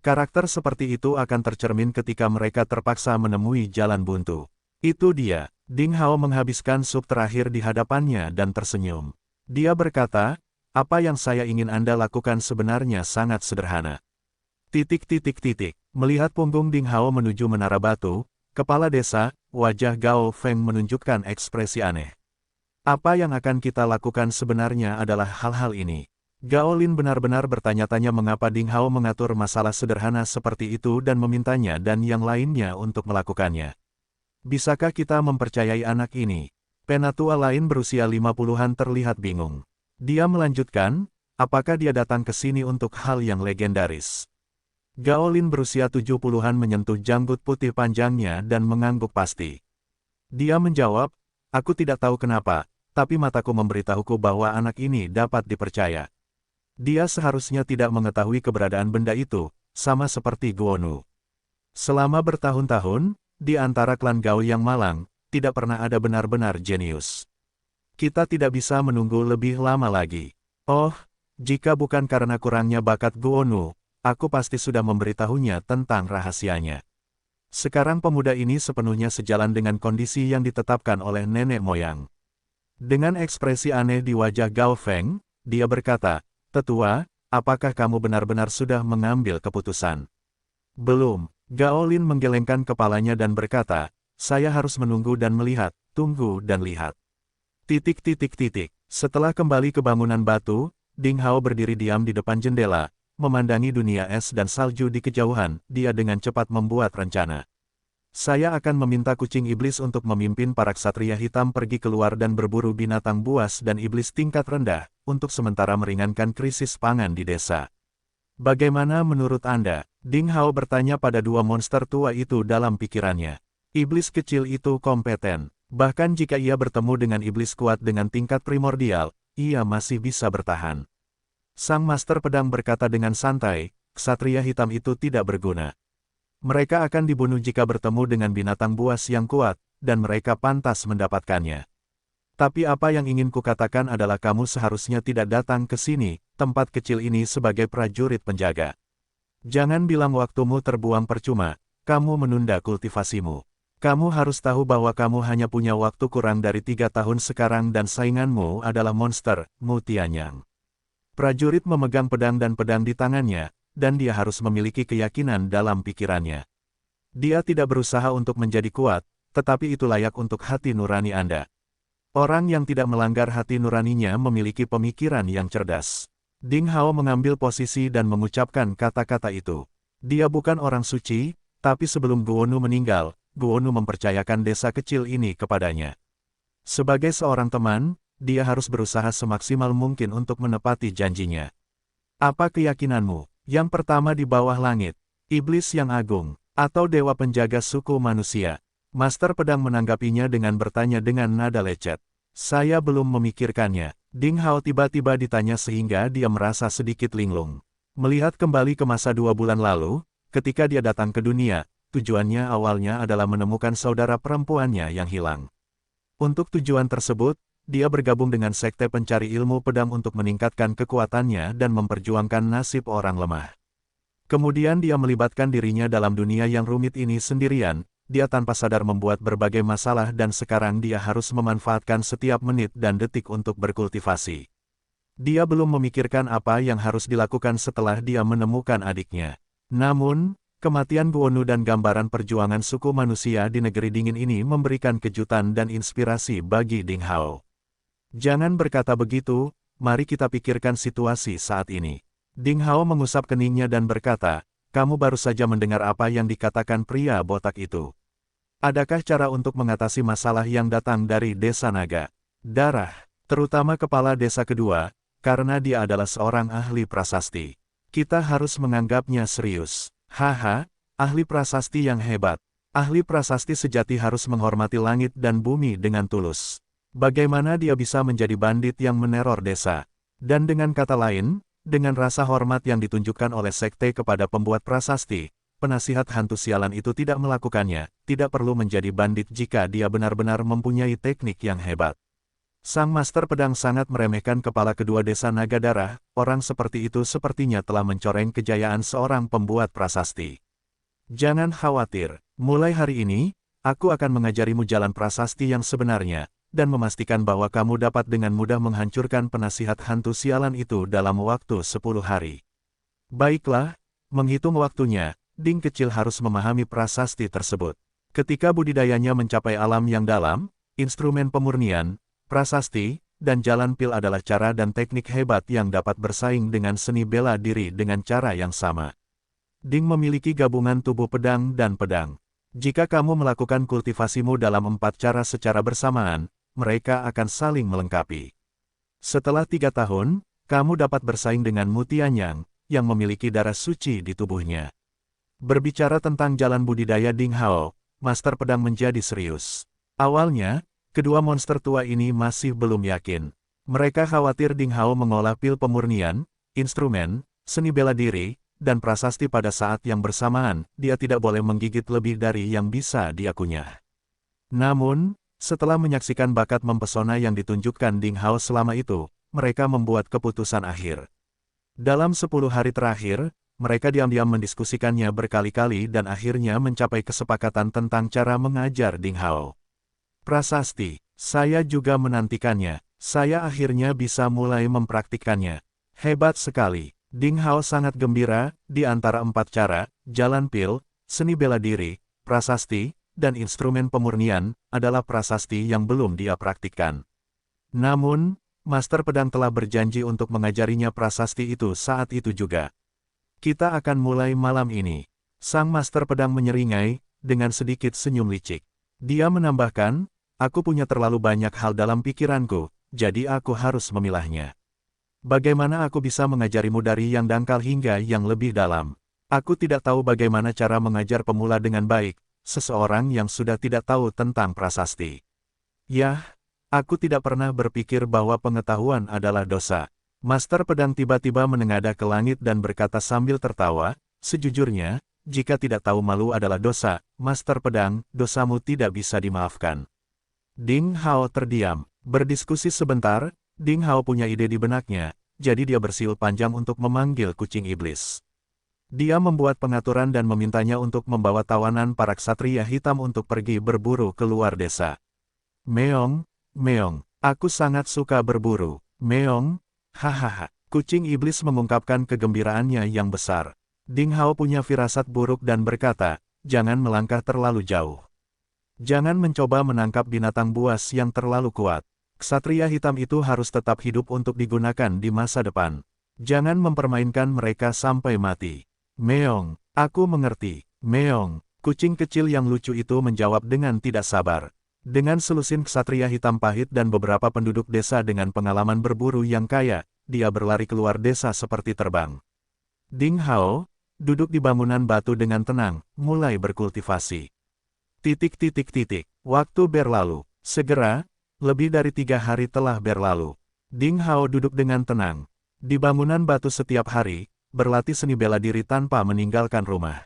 Karakter seperti itu akan tercermin ketika mereka terpaksa menemui jalan buntu. Itu dia, Ding Hao menghabiskan sup terakhir di hadapannya dan tersenyum. Dia berkata, apa yang saya ingin Anda lakukan sebenarnya sangat sederhana. Melihat punggung Ding Hao menuju menara batu, kepala desa, wajah Gao Feng menunjukkan ekspresi aneh. Apa yang akan kita lakukan sebenarnya adalah hal-hal ini. Gao Lin benar-benar bertanya-tanya mengapa Ding Hao mengatur masalah sederhana seperti itu dan memintanya dan yang lainnya untuk melakukannya. Bisakah kita mempercayai anak ini? Penatua lain berusia 50-an terlihat bingung. Dia melanjutkan, apakah dia datang ke sini untuk hal yang legendaris? Gao Lin berusia 70-an menyentuh janggut putih panjangnya dan mengangguk pasti. Dia menjawab, aku tidak tahu kenapa, tapi mataku memberitahuku bahwa anak ini dapat dipercaya. Dia seharusnya tidak mengetahui keberadaan benda itu, sama seperti Guonu. Selama bertahun-tahun, di antara klan Gao yang malang, tidak pernah ada benar-benar jenius. Kita tidak bisa menunggu lebih lama lagi. Oh, jika bukan karena kurangnya bakat Guonu, aku pasti sudah memberitahunya tentang rahasianya. Sekarang pemuda ini sepenuhnya sejalan dengan kondisi yang ditetapkan oleh nenek moyang. Dengan ekspresi aneh di wajah Gao Feng, dia berkata, Tetua, apakah kamu benar-benar sudah mengambil keputusan? Belum, Gao Lin menggelengkan kepalanya dan berkata, saya harus menunggu dan melihat, tunggu dan lihat. Setelah kembali ke bangunan batu, Ding Hao berdiri diam di depan jendela, memandangi dunia es dan salju di kejauhan, dia dengan cepat membuat rencana. Saya akan meminta kucing iblis untuk memimpin para ksatria hitam pergi keluar dan berburu binatang buas dan iblis tingkat rendah, untuk sementara meringankan krisis pangan di desa. Bagaimana menurut Anda? Ding Hao bertanya pada dua monster tua itu dalam pikirannya. Iblis kecil itu kompeten. Bahkan jika ia bertemu dengan iblis kuat dengan tingkat primordial, ia masih bisa bertahan. Sang master pedang berkata dengan santai, ksatria hitam itu tidak berguna. Mereka akan dibunuh jika bertemu dengan binatang buas yang kuat, dan mereka pantas mendapatkannya. Tapi apa yang ingin kukatakan adalah kamu seharusnya tidak datang ke sini, tempat kecil ini sebagai prajurit penjaga. Jangan bilang waktumu terbuang percuma, kamu menunda kultivasimu. Kamu harus tahu bahwa kamu hanya punya waktu kurang dari 3 tahun sekarang dan sainganmu adalah monster, Mu Tianyang. Prajurit memegang pedang dan pedang di tangannya, dan dia harus memiliki keyakinan dalam pikirannya. Dia tidak berusaha untuk menjadi kuat, tetapi itu layak untuk hati nurani Anda. Orang yang tidak melanggar hati nuraninya memiliki pemikiran yang cerdas. Ding Hao mengambil posisi dan mengucapkan kata-kata itu. Dia bukan orang suci, tapi sebelum Guonu meninggal, Guonu mempercayakan desa kecil ini kepadanya. Sebagai seorang teman, dia harus berusaha semaksimal mungkin untuk menepati janjinya. Apa keyakinanmu? Yang pertama di bawah langit, iblis yang agung, atau dewa penjaga suku manusia? Master Pedang menanggapinya dengan bertanya dengan nada lecet. Saya belum memikirkannya. Ding Hao tiba-tiba ditanya sehingga dia merasa sedikit linglung. Melihat kembali ke masa 2 bulan lalu, ketika dia datang ke dunia, tujuannya awalnya adalah menemukan saudara perempuannya yang hilang. Untuk tujuan tersebut, dia bergabung dengan sekte pencari ilmu pedang untuk meningkatkan kekuatannya dan memperjuangkan nasib orang lemah. Kemudian dia melibatkan dirinya dalam dunia yang rumit ini sendirian. Dia tanpa sadar membuat berbagai masalah dan sekarang dia harus memanfaatkan setiap menit dan detik untuk berkultivasi. Dia belum memikirkan apa yang harus dilakukan setelah dia menemukan adiknya. Namun, kematian Guonu dan gambaran perjuangan suku manusia di negeri dingin ini memberikan kejutan dan inspirasi bagi Ding Hao. Jangan berkata begitu, mari kita pikirkan situasi saat ini. Ding Hao mengusap keningnya dan berkata, kamu baru saja mendengar apa yang dikatakan pria botak itu. Adakah cara untuk mengatasi masalah yang datang dari desa naga? Darah, terutama kepala desa kedua, karena dia adalah seorang ahli prasasti. Kita harus menganggapnya serius. Haha, ahli prasasti yang hebat. Ahli prasasti sejati harus menghormati langit dan bumi dengan tulus. Bagaimana dia bisa menjadi bandit yang meneror desa? Dan dengan kata lain, dengan rasa hormat yang ditunjukkan oleh sekte kepada pembuat prasasti, penasihat hantu sialan itu tidak melakukannya, tidak perlu menjadi bandit jika dia benar-benar mempunyai teknik yang hebat. Sang Master Pedang sangat meremehkan kepala kedua desa naga darah, orang seperti itu sepertinya telah mencoreng kejayaan seorang pembuat prasasti. Jangan khawatir, mulai hari ini, aku akan mengajarimu jalan prasasti yang sebenarnya, dan memastikan bahwa kamu dapat dengan mudah menghancurkan penasihat hantu sialan itu dalam waktu 10 hari. Baiklah, menghitung waktunya, Ding kecil harus memahami prasasti tersebut. Ketika budidayanya mencapai alam yang dalam, instrumen pemurnian, prasasti, dan jalan pil adalah cara dan teknik hebat yang dapat bersaing dengan seni bela diri dengan cara yang sama. Ding memiliki gabungan tubuh pedang dan pedang. Jika kamu melakukan kultivasimu dalam 4 cara secara bersamaan, mereka akan saling melengkapi. Setelah 3 tahun, kamu dapat bersaing dengan Mu Tianyang, yang memiliki darah suci di tubuhnya. Berbicara tentang jalan budidaya Ding Hao, Master Pedang menjadi serius. Awalnya, kedua monster tua ini masih belum yakin. Mereka khawatir Ding Hao mengolah pil pemurnian, instrumen, seni bela diri, dan prasasti pada saat yang bersamaan, dia tidak boleh menggigit lebih dari yang bisa dia kunyah. Namun, setelah menyaksikan bakat mempesona yang ditunjukkan Ding Hao selama itu, mereka membuat keputusan akhir. Dalam 10 hari terakhir, mereka diam-diam mendiskusikannya berkali-kali dan akhirnya mencapai kesepakatan tentang cara mengajar Ding Hao. Prasasti, saya juga menantikannya, saya akhirnya bisa mulai mempraktikkannya. Hebat sekali, Ding Hao sangat gembira, di antara 4 cara, jalan pil, seni bela diri, prasasti, dan instrumen pemurnian, adalah prasasti yang belum dia praktikkan. Namun, Master Pedang telah berjanji untuk mengajarinya prasasti itu saat itu juga. Kita akan mulai malam ini. Sang Master Pedang menyeringai, dengan sedikit senyum licik. Dia menambahkan, aku punya terlalu banyak hal dalam pikiranku, jadi aku harus memilahnya. Bagaimana aku bisa mengajarimu dari yang dangkal hingga yang lebih dalam? Aku tidak tahu bagaimana cara mengajar pemula dengan baik, seseorang yang sudah tidak tahu tentang prasasti. Yah, aku tidak pernah berpikir bahwa pengetahuan adalah dosa. Master Pedang tiba-tiba menengadah ke langit dan berkata sambil tertawa, sejujurnya, jika tidak tahu malu adalah dosa, Master Pedang, dosamu tidak bisa dimaafkan. Ding Hao terdiam. Berdiskusi sebentar, Ding Hao punya ide di benaknya, jadi dia bersiul panjang untuk memanggil kucing iblis. Dia membuat pengaturan dan memintanya untuk membawa tawanan para ksatria hitam untuk pergi berburu keluar desa. Meong, Meong, aku sangat suka berburu. Meong, hahaha. Kucing iblis mengungkapkan kegembiraannya yang besar. Ding Hao punya firasat buruk dan berkata, jangan melangkah terlalu jauh. Jangan mencoba menangkap binatang buas yang terlalu kuat. Ksatria hitam itu harus tetap hidup untuk digunakan di masa depan. Jangan mempermainkan mereka sampai mati. Meong, aku mengerti. Meong, kucing kecil yang lucu itu menjawab dengan tidak sabar. Dengan selusin ksatria hitam pahit dan beberapa penduduk desa dengan pengalaman berburu yang kaya, dia berlari keluar desa seperti terbang. Ding Hao, duduk di bangunan batu dengan tenang, mulai berkultivasi. Waktu berlalu. Segera, lebih dari 3 hari telah berlalu. Ding Hao duduk dengan tenang. Di bangunan batu setiap hari, berlatih seni bela diri tanpa meninggalkan rumah.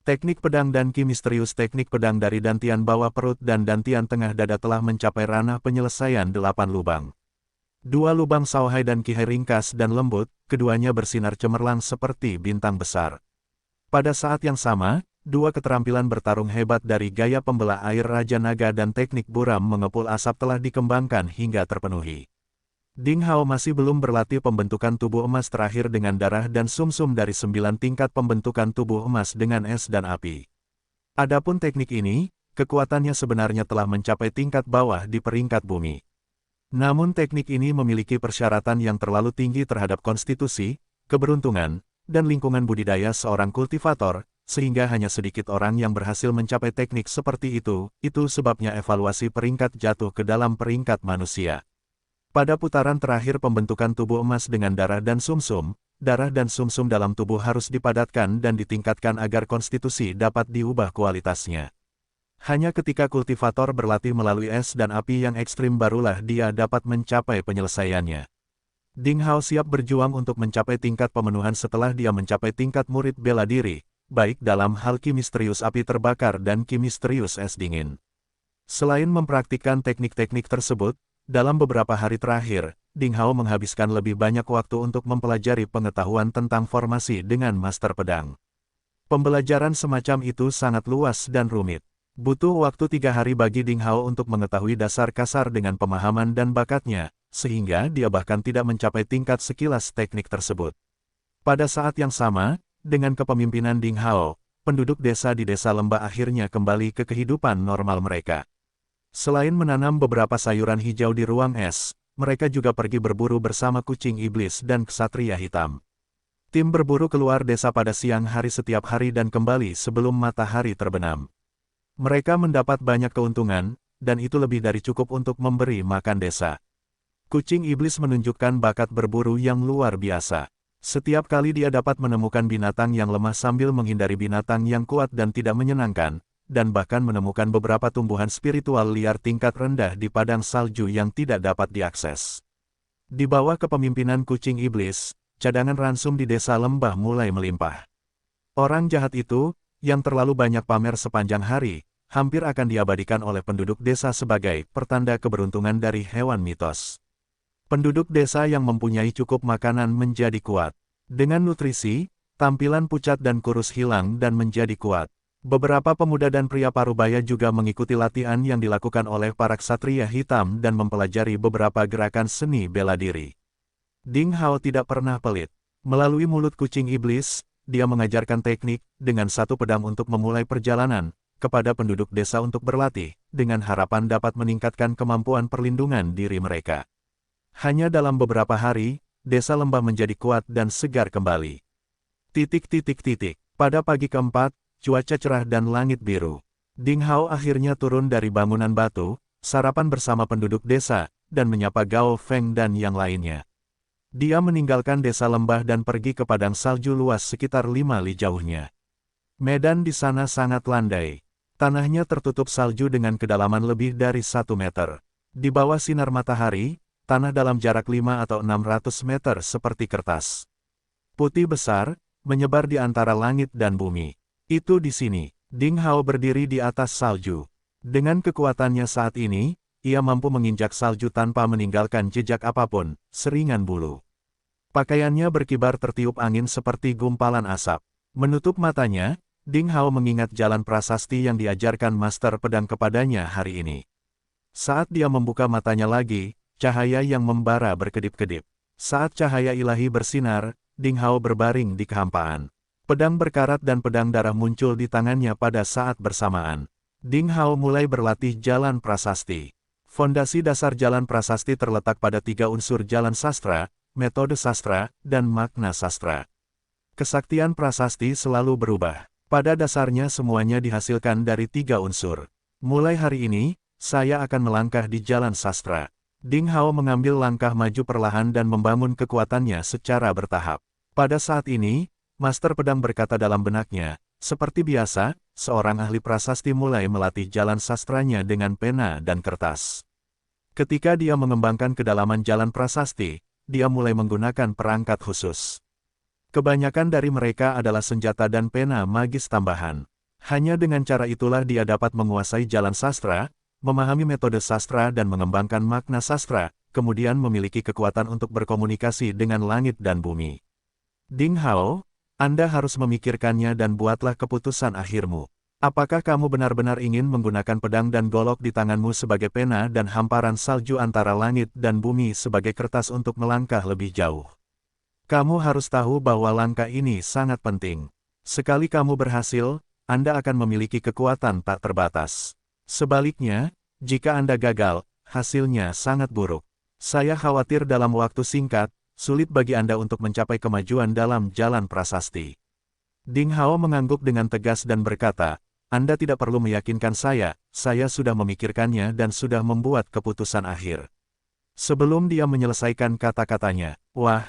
Teknik pedang dan ki misterius teknik pedang dari dantian bawah perut dan dantian tengah dada telah mencapai ranah penyelesaian 8 lubang. 2 lubang Shaohai dan Qihai ringkas dan lembut, keduanya bersinar cemerlang seperti bintang besar. Pada saat yang sama, 2 keterampilan bertarung hebat dari gaya pembelah air Raja Naga dan teknik buram mengepul asap telah dikembangkan hingga terpenuhi. Ding Hao masih belum berlatih pembentukan tubuh emas terakhir dengan darah dan sumsum dari 9 tingkat pembentukan tubuh emas dengan es dan api. Adapun teknik ini, kekuatannya sebenarnya telah mencapai tingkat bawah di peringkat bumi. Namun teknik ini memiliki persyaratan yang terlalu tinggi terhadap konstitusi, keberuntungan, dan lingkungan budidaya seorang kultivator, sehingga hanya sedikit orang yang berhasil mencapai teknik seperti itu sebabnya evaluasi peringkat jatuh ke dalam peringkat manusia. Pada putaran terakhir pembentukan tubuh emas dengan darah dan sumsum dalam tubuh harus dipadatkan dan ditingkatkan agar konstitusi dapat diubah kualitasnya. Hanya ketika kultivator berlatih melalui es dan api yang ekstrim barulah dia dapat mencapai penyelesaiannya. Ding Hao siap berjuang untuk mencapai tingkat pemenuhan setelah dia mencapai tingkat murid bela diri, baik dalam hal ki misterius api terbakar dan ki misterius es dingin. Selain mempraktikkan teknik-teknik tersebut, dalam beberapa hari terakhir, Ding Hao menghabiskan lebih banyak waktu untuk mempelajari pengetahuan tentang formasi dengan master pedang. Pembelajaran semacam itu sangat luas dan rumit. Butuh waktu 3 hari bagi Ding Hao untuk mengetahui dasar kasar dengan pemahaman dan bakatnya, sehingga dia bahkan tidak mencapai tingkat sekilas teknik tersebut. Pada saat yang sama, dengan kepemimpinan Ding Hao, penduduk desa di desa lembah akhirnya kembali ke kehidupan normal mereka. Selain menanam beberapa sayuran hijau di ruang es, mereka juga pergi berburu bersama kucing iblis dan ksatria hitam. Tim berburu keluar desa pada siang hari setiap hari dan kembali sebelum matahari terbenam. Mereka mendapat banyak keuntungan, dan itu lebih dari cukup untuk memberi makan desa. Kucing iblis menunjukkan bakat berburu yang luar biasa. Setiap kali dia dapat menemukan binatang yang lemah sambil menghindari binatang yang kuat dan tidak menyenangkan, dan bahkan menemukan beberapa tumbuhan spiritual liar tingkat rendah di padang salju yang tidak dapat diakses. Di bawah kepemimpinan kucing iblis, cadangan ransum di desa lembah mulai melimpah. Orang jahat itu, yang terlalu banyak pamer sepanjang hari, hampir akan diabadikan oleh penduduk desa sebagai pertanda keberuntungan dari hewan mitos. Penduduk desa yang mempunyai cukup makanan menjadi kuat. Dengan nutrisi, tampilan pucat dan kurus hilang dan menjadi kuat. Beberapa pemuda dan pria parubaya juga mengikuti latihan yang dilakukan oleh para ksatria hitam dan mempelajari beberapa gerakan seni bela diri. Ding Hao tidak pernah pelit. Melalui mulut kucing iblis, dia mengajarkan teknik dengan satu pedang untuk memulai perjalanan kepada penduduk desa untuk berlatih, dengan harapan dapat meningkatkan kemampuan perlindungan diri mereka. Hanya dalam beberapa hari, desa lembah menjadi kuat dan segar kembali. Pada pagi keempat, cuaca cerah dan langit biru. Ding Hao akhirnya turun dari bangunan batu, sarapan bersama penduduk desa, dan menyapa Gao Feng dan yang lainnya. Dia meninggalkan desa lembah dan pergi ke padang salju luas sekitar 5 li jauhnya. Medan di sana sangat landai. Tanahnya tertutup salju dengan kedalaman lebih dari 1 meter. Di bawah sinar matahari, tanah dalam jarak 5 atau 600 meter seperti kertas putih besar, menyebar di antara langit dan bumi. Itu di sini, Ding Hao berdiri di atas salju. Dengan kekuatannya saat ini, ia mampu menginjak salju tanpa meninggalkan jejak apapun, seringan bulu. Pakaiannya berkibar tertiup angin seperti gumpalan asap. Menutup matanya, Ding Hao mengingat jalan prasasti yang diajarkan Master Pedang kepadanya hari ini. Saat dia membuka matanya lagi, cahaya yang membara berkedip-kedip. Saat cahaya ilahi bersinar, Ding Hao berbaring di kehampaan. Pedang berkarat dan pedang darah muncul di tangannya pada saat bersamaan. Ding Hao mulai berlatih jalan prasasti. Fondasi dasar jalan prasasti terletak pada 3 unsur jalan sastra, metode sastra, dan makna sastra. Kesaktian prasasti selalu berubah. Pada dasarnya semuanya dihasilkan dari 3 unsur. Mulai hari ini, saya akan melangkah di jalan sastra. Ding Hao mengambil langkah maju perlahan dan membangun kekuatannya secara bertahap. Pada saat ini, Master Pedang berkata dalam benaknya, seperti biasa, seorang ahli prasasti mulai melatih jalan sastranya dengan pena dan kertas. Ketika dia mengembangkan kedalaman jalan prasasti, dia mulai menggunakan perangkat khusus. Kebanyakan dari mereka adalah senjata dan pena magis tambahan. Hanya dengan cara itulah dia dapat menguasai jalan sastra, memahami metode sastra dan mengembangkan makna sastra, kemudian memiliki kekuatan untuk berkomunikasi dengan langit dan bumi. Ding Hao, Anda harus memikirkannya dan buatlah keputusan akhirmu. Apakah kamu benar-benar ingin menggunakan pedang dan golok di tanganmu sebagai pena dan hamparan salju antara langit dan bumi sebagai kertas untuk melangkah lebih jauh? Kamu harus tahu bahwa langkah ini sangat penting. Sekali kamu berhasil, Anda akan memiliki kekuatan tak terbatas. Sebaliknya, jika Anda gagal, hasilnya sangat buruk. Saya khawatir dalam waktu singkat, sulit bagi Anda untuk mencapai kemajuan dalam jalan prasasti. Ding Hao mengangguk dengan tegas dan berkata, Anda tidak perlu meyakinkan saya sudah memikirkannya dan sudah membuat keputusan akhir. Sebelum dia menyelesaikan kata-katanya, wah,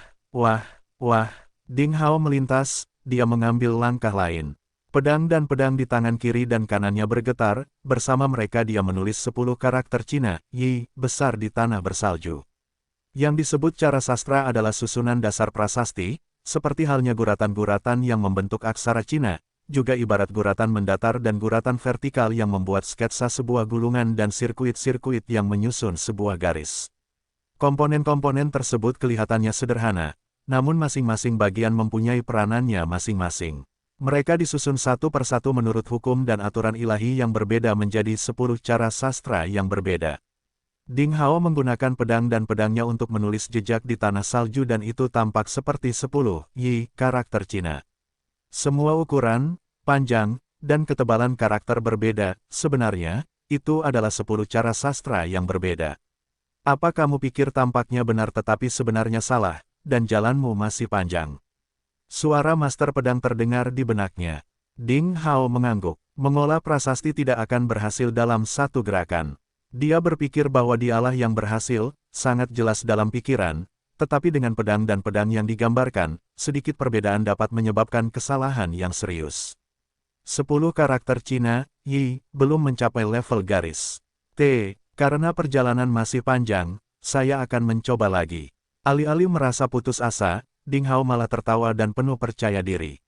Ding Hao melintas, dia mengambil langkah lain. Pedang dan pedang di tangan kiri dan kanannya bergetar, bersama mereka dia menulis 10 karakter Cina, Yi, besar di tanah bersalju. Yang disebut cara sastra adalah susunan dasar prasasti, seperti halnya guratan-guratan yang membentuk aksara Cina, juga ibarat guratan mendatar dan guratan vertikal yang membuat sketsa sebuah gulungan dan sirkuit-sirkuit yang menyusun sebuah garis. Komponen-komponen tersebut kelihatannya sederhana, namun masing-masing bagian mempunyai peranannya masing-masing. Mereka disusun satu persatu menurut hukum dan aturan ilahi yang berbeda menjadi 10 cara sastra yang berbeda. Ding Hao menggunakan pedang dan pedangnya untuk menulis jejak di tanah salju dan itu tampak seperti 10 Yi karakter Cina. Semua ukuran, panjang, dan ketebalan karakter berbeda, sebenarnya, itu adalah 10 cara sastra yang berbeda. Apa kamu pikir tampaknya benar tetapi sebenarnya salah, dan jalanmu masih panjang? Suara Master Pedang terdengar di benaknya. Ding Hao mengangguk. Mengolah prasasti tidak akan berhasil dalam satu gerakan. Dia berpikir bahwa dialah yang berhasil, sangat jelas dalam pikiran, tetapi dengan pedang dan pedang yang digambarkan, sedikit perbedaan dapat menyebabkan kesalahan yang serius. 10 karakter Cina, Yi, belum mencapai level garis. T. Karena perjalanan masih panjang, saya akan mencoba lagi. Alih-alih merasa putus asa, Ding Hao malah tertawa dan penuh percaya diri.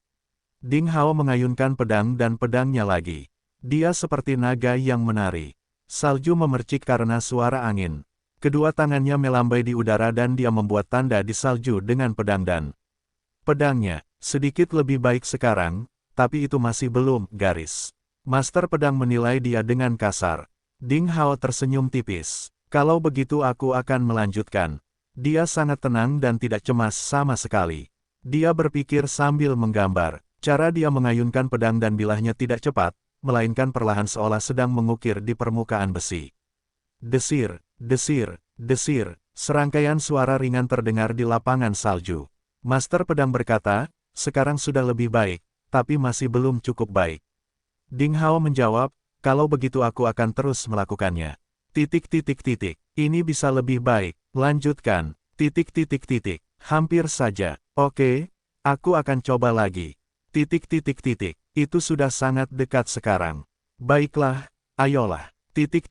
Ding Hao mengayunkan pedang dan pedangnya lagi. Dia seperti naga yang menari. Salju memercik karena suara angin. Kedua tangannya melambai di udara dan dia membuat tanda di salju dengan pedang dan pedangnya. Sedikit lebih baik sekarang, tapi itu masih belum garis. Master Pedang menilai dia dengan kasar. Ding Hao tersenyum tipis. Kalau begitu aku akan melanjutkan. Dia sangat tenang dan tidak cemas sama sekali. Dia berpikir sambil menggambar. Cara dia mengayunkan pedang dan bilahnya tidak cepat, melainkan perlahan seolah sedang mengukir di permukaan besi. Desir, desir, desir. Serangkaian suara ringan terdengar di lapangan salju. Master Pedang berkata, sekarang sudah lebih baik, tapi masih belum cukup baik. Ding Hao menjawab, kalau begitu aku akan terus melakukannya. Titik. Ini bisa lebih baik. Lanjutkan. Titik. Hampir saja. Oke, aku akan coba lagi. Titik. Itu sudah sangat dekat sekarang. Baiklah, ayolah. Titik.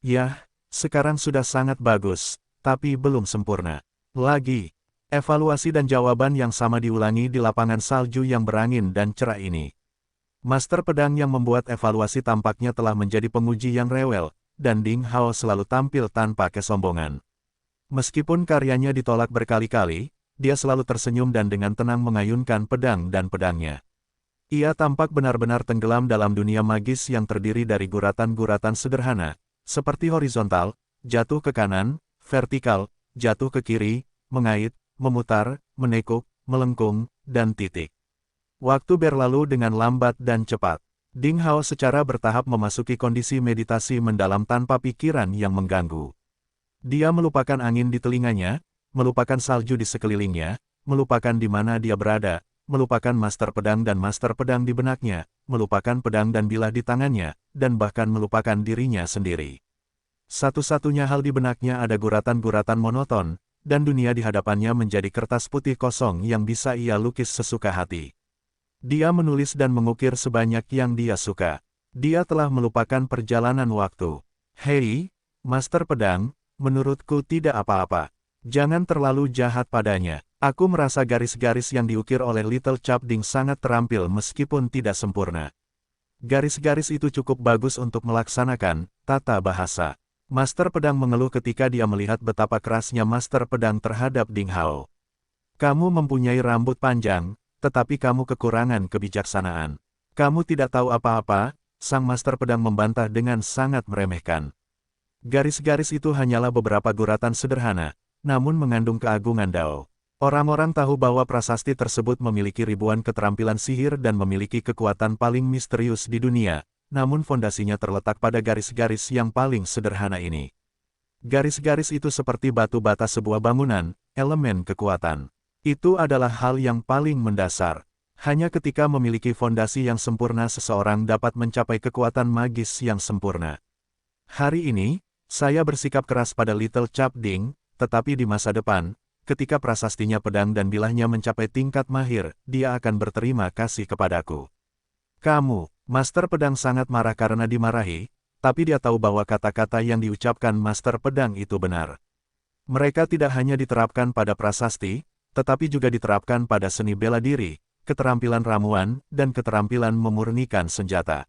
Yah, sekarang sudah sangat bagus, tapi belum sempurna. Lagi. Evaluasi dan jawaban yang sama diulangi di lapangan salju yang berangin dan cerah ini. Master Pedang yang membuat evaluasi tampaknya telah menjadi penguji yang rewel, dan Ding Hao selalu tampil tanpa kesombongan. Meskipun karyanya ditolak berkali-kali, dia selalu tersenyum dan dengan tenang mengayunkan pedang dan pedangnya. Ia tampak benar-benar tenggelam dalam dunia magis yang terdiri dari guratan-guratan sederhana, seperti horizontal, jatuh ke kanan, vertikal, jatuh ke kiri, mengait, memutar, menekuk, melengkung, dan titik. Waktu berlalu dengan lambat dan cepat. Ding Hao secara bertahap memasuki kondisi meditasi mendalam tanpa pikiran yang mengganggu. Dia melupakan angin di telinganya, melupakan salju di sekelilingnya, melupakan di mana dia berada, melupakan master pedang dan master pedang di benaknya, melupakan pedang dan bilah di tangannya, dan bahkan melupakan dirinya sendiri. Satu-satunya hal di benaknya ada guratan-guratan monoton, dan dunia di hadapannya menjadi kertas putih kosong yang bisa ia lukis sesuka hati. Dia menulis dan mengukir sebanyak yang dia suka. Dia telah melupakan perjalanan waktu. Hei, master pedang, menurutku tidak apa-apa. Jangan terlalu jahat padanya. Aku merasa garis-garis yang diukir oleh Little Chap Ding sangat terampil meskipun tidak sempurna. Garis-garis itu cukup bagus untuk melaksanakan tata bahasa. Master pedang mengeluh ketika dia melihat betapa kerasnya master pedang terhadap Ding Hao. Kamu mempunyai rambut panjang, tetapi kamu kekurangan kebijaksanaan. Kamu tidak tahu apa-apa, sang master pedang membantah dengan sangat meremehkan. Garis-garis itu hanyalah beberapa guratan sederhana, namun mengandung keagungan Dao. Orang-orang tahu bahwa prasasti tersebut memiliki ribuan keterampilan sihir dan memiliki kekuatan paling misterius di dunia, namun fondasinya terletak pada garis-garis yang paling sederhana ini. Garis-garis itu seperti batu bata sebuah bangunan, elemen kekuatan. Itu adalah hal yang paling mendasar. Hanya ketika memiliki fondasi yang sempurna seseorang dapat mencapai kekuatan magis yang sempurna. Hari ini, saya bersikap keras pada Little Chap Ding, tetapi di masa depan, ketika prasastinya pedang dan bilahnya mencapai tingkat mahir, dia akan berterima kasih kepadaku. Kamu, Master Pedang sangat marah karena dimarahi, tapi dia tahu bahwa kata-kata yang diucapkan Master Pedang itu benar. Mereka tidak hanya diterapkan pada prasasti, tetapi juga diterapkan pada seni bela diri, keterampilan ramuan, dan keterampilan memurnikan senjata.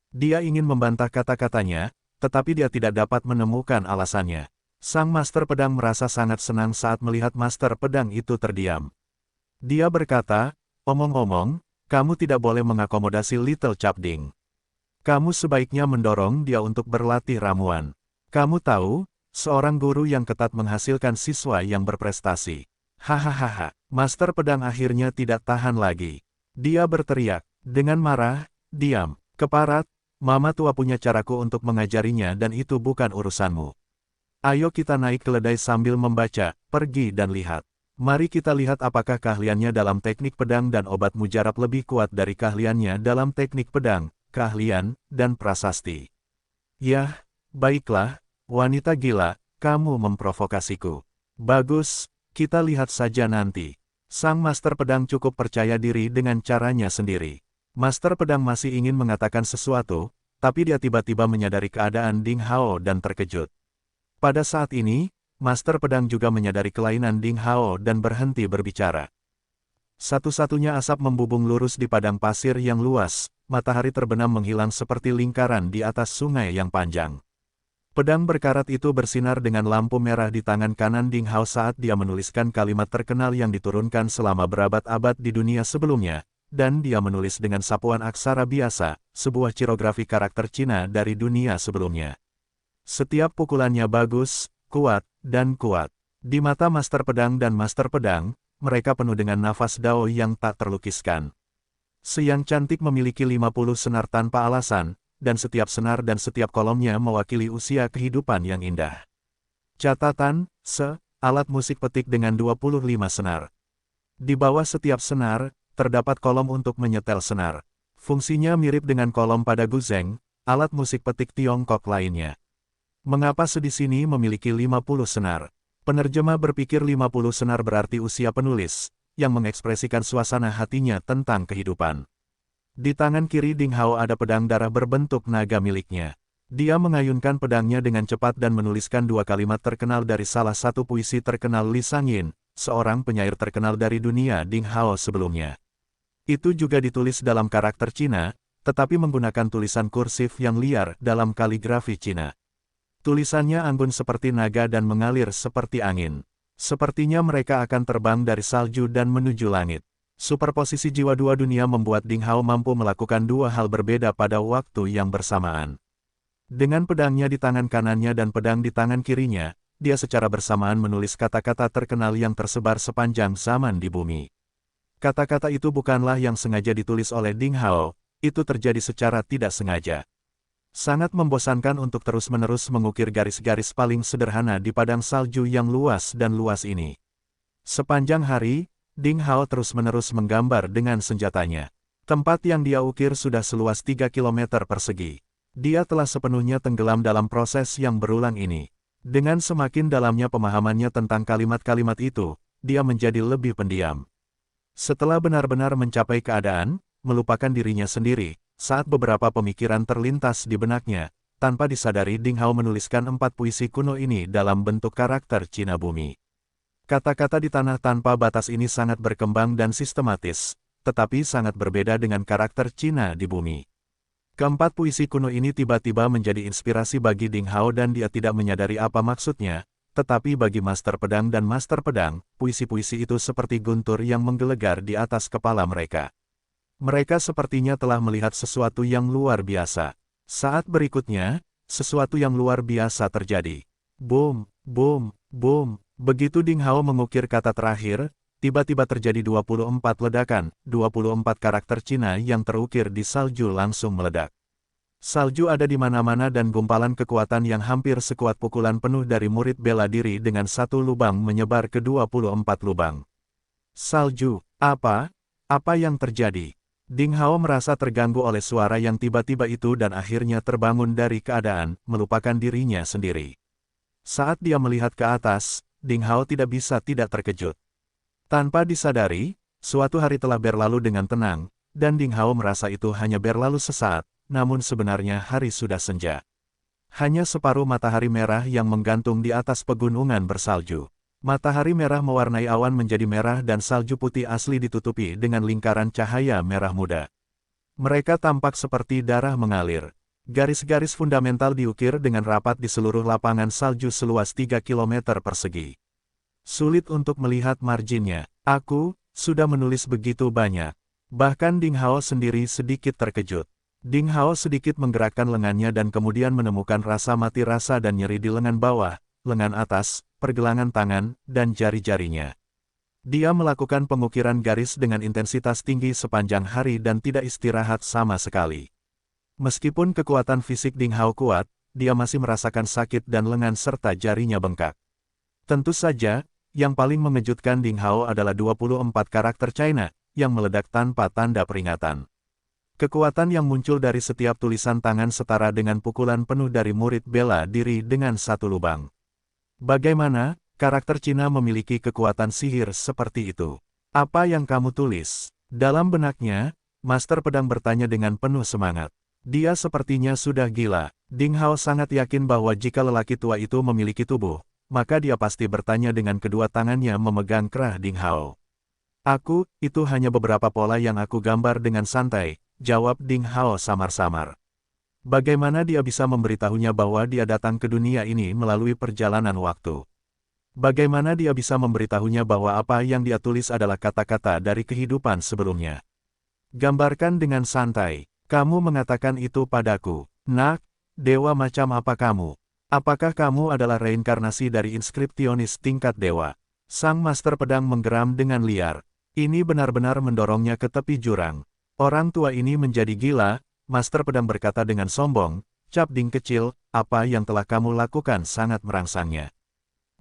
Dia ingin membantah kata-katanya, tetapi dia tidak dapat menemukan alasannya. Sang Master Pedang merasa sangat senang saat melihat Master Pedang itu terdiam. Dia berkata, omong-omong, kamu tidak boleh mengakomodasi Little Chap Ding. Kamu sebaiknya mendorong dia untuk berlatih ramuan. Kamu tahu, seorang guru yang ketat menghasilkan siswa yang berprestasi. Hahaha, Master Pedang akhirnya tidak tahan lagi. Dia berteriak, dengan marah, diam, keparat, Mama tua punya caraku untuk mengajarinya dan itu bukan urusanmu. Ayo kita naik keledai sambil membaca, pergi dan lihat. Mari kita lihat apakah keahliannya dalam teknik pedang dan obat mujarab lebih kuat dari keahliannya dalam teknik pedang, keahlian, dan prasasti. Yah, baiklah, wanita gila, kamu memprovokasiku. Bagus. Kita lihat saja nanti. Sang Master Pedang cukup percaya diri dengan caranya sendiri. Master Pedang masih ingin mengatakan sesuatu, tapi dia tiba-tiba menyadari keadaan Ding Hao dan terkejut. Pada saat ini, Master Pedang juga menyadari kelainan Ding Hao dan berhenti berbicara. Satu-satunya asap membubung lurus di padang pasir yang luas, matahari terbenam menghilang seperti lingkaran di atas sungai yang panjang. Pedang berkarat itu bersinar dengan lampu merah di tangan kanan Ding Hao saat dia menuliskan kalimat terkenal yang diturunkan selama berabad-abad di dunia sebelumnya, dan dia menulis dengan sapuan aksara biasa, sebuah cirografi karakter Cina dari dunia sebelumnya. Setiap pukulannya bagus, kuat, dan kuat. Di mata Master Pedang dan Master Pedang, mereka penuh dengan nafas Dao yang tak terlukiskan. Yang cantik memiliki 50 senar tanpa alasan, dan setiap senar dan setiap kolomnya mewakili usia kehidupan yang indah. Catatan, alat musik petik dengan 25 senar. Di bawah setiap senar, terdapat kolom untuk menyetel senar. Fungsinya mirip dengan kolom pada guzeng, alat musik petik Tiongkok lainnya. Mengapa di sini memiliki 50 senar? Penerjemah berpikir 50 senar berarti usia penulis, yang mengekspresikan suasana hatinya tentang kehidupan. Di tangan kiri Ding Hao ada pedang darah berbentuk naga miliknya. Dia mengayunkan pedangnya dengan cepat dan menuliskan dua kalimat terkenal dari salah satu puisi terkenal Li Sangyin, seorang penyair terkenal dari dunia Ding Hao sebelumnya. Itu juga ditulis dalam karakter Cina, tetapi menggunakan tulisan kursif yang liar dalam kaligrafi Cina. Tulisannya anggun seperti naga dan mengalir seperti angin. Sepertinya mereka akan terbang dari salju dan menuju langit. Superposisi jiwa dua dunia membuat Ding Hao mampu melakukan dua hal berbeda pada waktu yang bersamaan. Dengan pedangnya di tangan kanannya dan pedang di tangan kirinya, dia secara bersamaan menulis kata-kata terkenal yang tersebar sepanjang zaman di bumi. Kata-kata itu bukanlah yang sengaja ditulis oleh Ding Hao, itu terjadi secara tidak sengaja. Sangat membosankan untuk terus-menerus mengukir garis-garis paling sederhana di padang salju yang luas dan luas ini. Sepanjang hari, Ding Hao terus-menerus menggambar dengan senjatanya. Tempat yang dia ukir sudah seluas 3 km persegi. Dia telah sepenuhnya tenggelam dalam proses yang berulang ini. Dengan semakin dalamnya pemahamannya tentang kalimat-kalimat itu, dia menjadi lebih pendiam. Setelah benar-benar mencapai keadaan, melupakan dirinya sendiri, saat beberapa pemikiran terlintas di benaknya, tanpa disadari Ding Hao menuliskan 4 puisi kuno ini dalam bentuk karakter Cina bumi. Kata-kata di tanah tanpa batas ini sangat berkembang dan sistematis, tetapi sangat berbeda dengan karakter Cina di bumi. Keempat puisi kuno ini tiba-tiba menjadi inspirasi bagi Ding Hao dan dia tidak menyadari apa maksudnya, tetapi bagi Master Pedang dan Master Pedang, puisi-puisi itu seperti guntur yang menggelegar di atas kepala mereka. Mereka sepertinya telah melihat sesuatu yang luar biasa. Saat berikutnya, sesuatu yang luar biasa terjadi. Boom, boom, boom. Begitu Ding Hao mengukir kata terakhir, tiba-tiba terjadi 24 ledakan, 24 karakter Cina yang terukir di salju langsung meledak. Salju ada di mana-mana dan gumpalan kekuatan yang hampir sekuat pukulan penuh dari murid bela diri dengan satu lubang menyebar ke 24 lubang. Salju, apa yang terjadi? Ding Hao merasa terganggu oleh suara yang tiba-tiba itu dan akhirnya terbangun dari keadaan, melupakan dirinya sendiri. Saat dia melihat ke atas, Ding Hao tidak bisa tidak terkejut. Tanpa disadari, suatu hari telah berlalu dengan tenang, dan Ding Hao merasa itu hanya berlalu sesaat, namun sebenarnya hari sudah senja. Hanya separuh matahari merah yang menggantung di atas pegunungan bersalju. Matahari merah mewarnai awan menjadi merah dan salju putih asli ditutupi dengan lingkaran cahaya merah muda. Mereka tampak seperti darah mengalir. Garis-garis fundamental diukir dengan rapat di seluruh lapangan salju seluas 3 km persegi. Sulit untuk melihat marginnya. Aku sudah menulis begitu banyak. Bahkan Ding Hao sendiri sedikit terkejut. Ding Hao sedikit menggerakkan lengannya dan kemudian menemukan rasa mati rasa dan nyeri di lengan bawah, lengan atas, pergelangan tangan, dan jari-jarinya. Dia melakukan pengukiran garis dengan intensitas tinggi sepanjang hari dan tidak istirahat sama sekali. Meskipun kekuatan fisik Ding Hao kuat, dia masih merasakan sakit dan lengan serta jarinya bengkak. Tentu saja, yang paling mengejutkan Ding Hao adalah 24 karakter China, yang meledak tanpa tanda peringatan. Kekuatan yang muncul dari setiap tulisan tangan setara dengan pukulan penuh dari murid bela diri dengan satu lubang. Bagaimana, karakter Cina memiliki kekuatan sihir seperti itu? Apa yang kamu tulis? Dalam benaknya, Master Pedang bertanya dengan penuh semangat. Dia sepertinya sudah gila. Ding Hao sangat yakin bahwa jika lelaki tua itu memiliki tubuh, maka dia pasti bertanya dengan kedua tangannya memegang kerah Ding Hao. Itu hanya beberapa pola yang aku gambar dengan santai, jawab Ding Hao samar-samar. Bagaimana dia bisa memberitahunya bahwa dia datang ke dunia ini melalui perjalanan waktu? Bagaimana dia bisa memberitahunya bahwa apa yang dia tulis adalah kata-kata dari kehidupan sebelumnya? Gambarkan dengan santai. Kamu mengatakan itu padaku. Nak, dewa macam apa kamu? Apakah kamu adalah reinkarnasi dari inskripsionis tingkat dewa? Sang Master Pedang menggeram dengan liar. Ini benar-benar mendorongnya ke tepi jurang. Orang tua ini menjadi gila. Master Pedang berkata dengan sombong, "Cap Ding kecil, apa yang telah kamu lakukan sangat merangsangnya."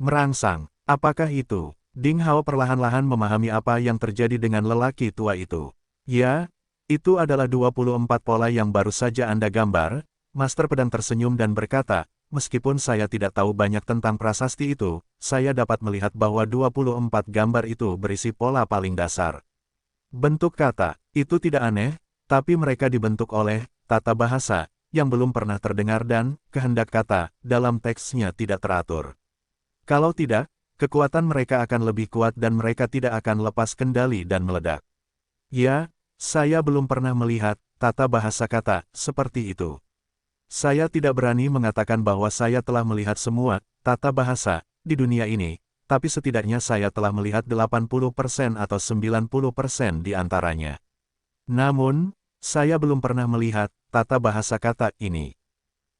Merangsang, apakah itu? Ding Hao perlahan-lahan memahami apa yang terjadi dengan lelaki tua itu. Ya, itu adalah 24 pola yang baru saja Anda gambar. Master Pedang tersenyum dan berkata, "Meskipun saya tidak tahu banyak tentang prasasti itu, saya dapat melihat bahwa 24 gambar itu berisi pola paling dasar." Bentuk kata, itu tidak aneh, tapi mereka dibentuk oleh tata bahasa yang belum pernah terdengar dan kehendak kata dalam teksnya tidak teratur. Kalau tidak, kekuatan mereka akan lebih kuat dan mereka tidak akan lepas kendali dan meledak. Ya, saya belum pernah melihat tata bahasa kata seperti itu. Saya tidak berani mengatakan bahwa saya telah melihat semua tata bahasa di dunia ini, tapi setidaknya saya telah melihat 80% atau 90% di antaranya. Namun, saya belum pernah melihat tata bahasa kata ini.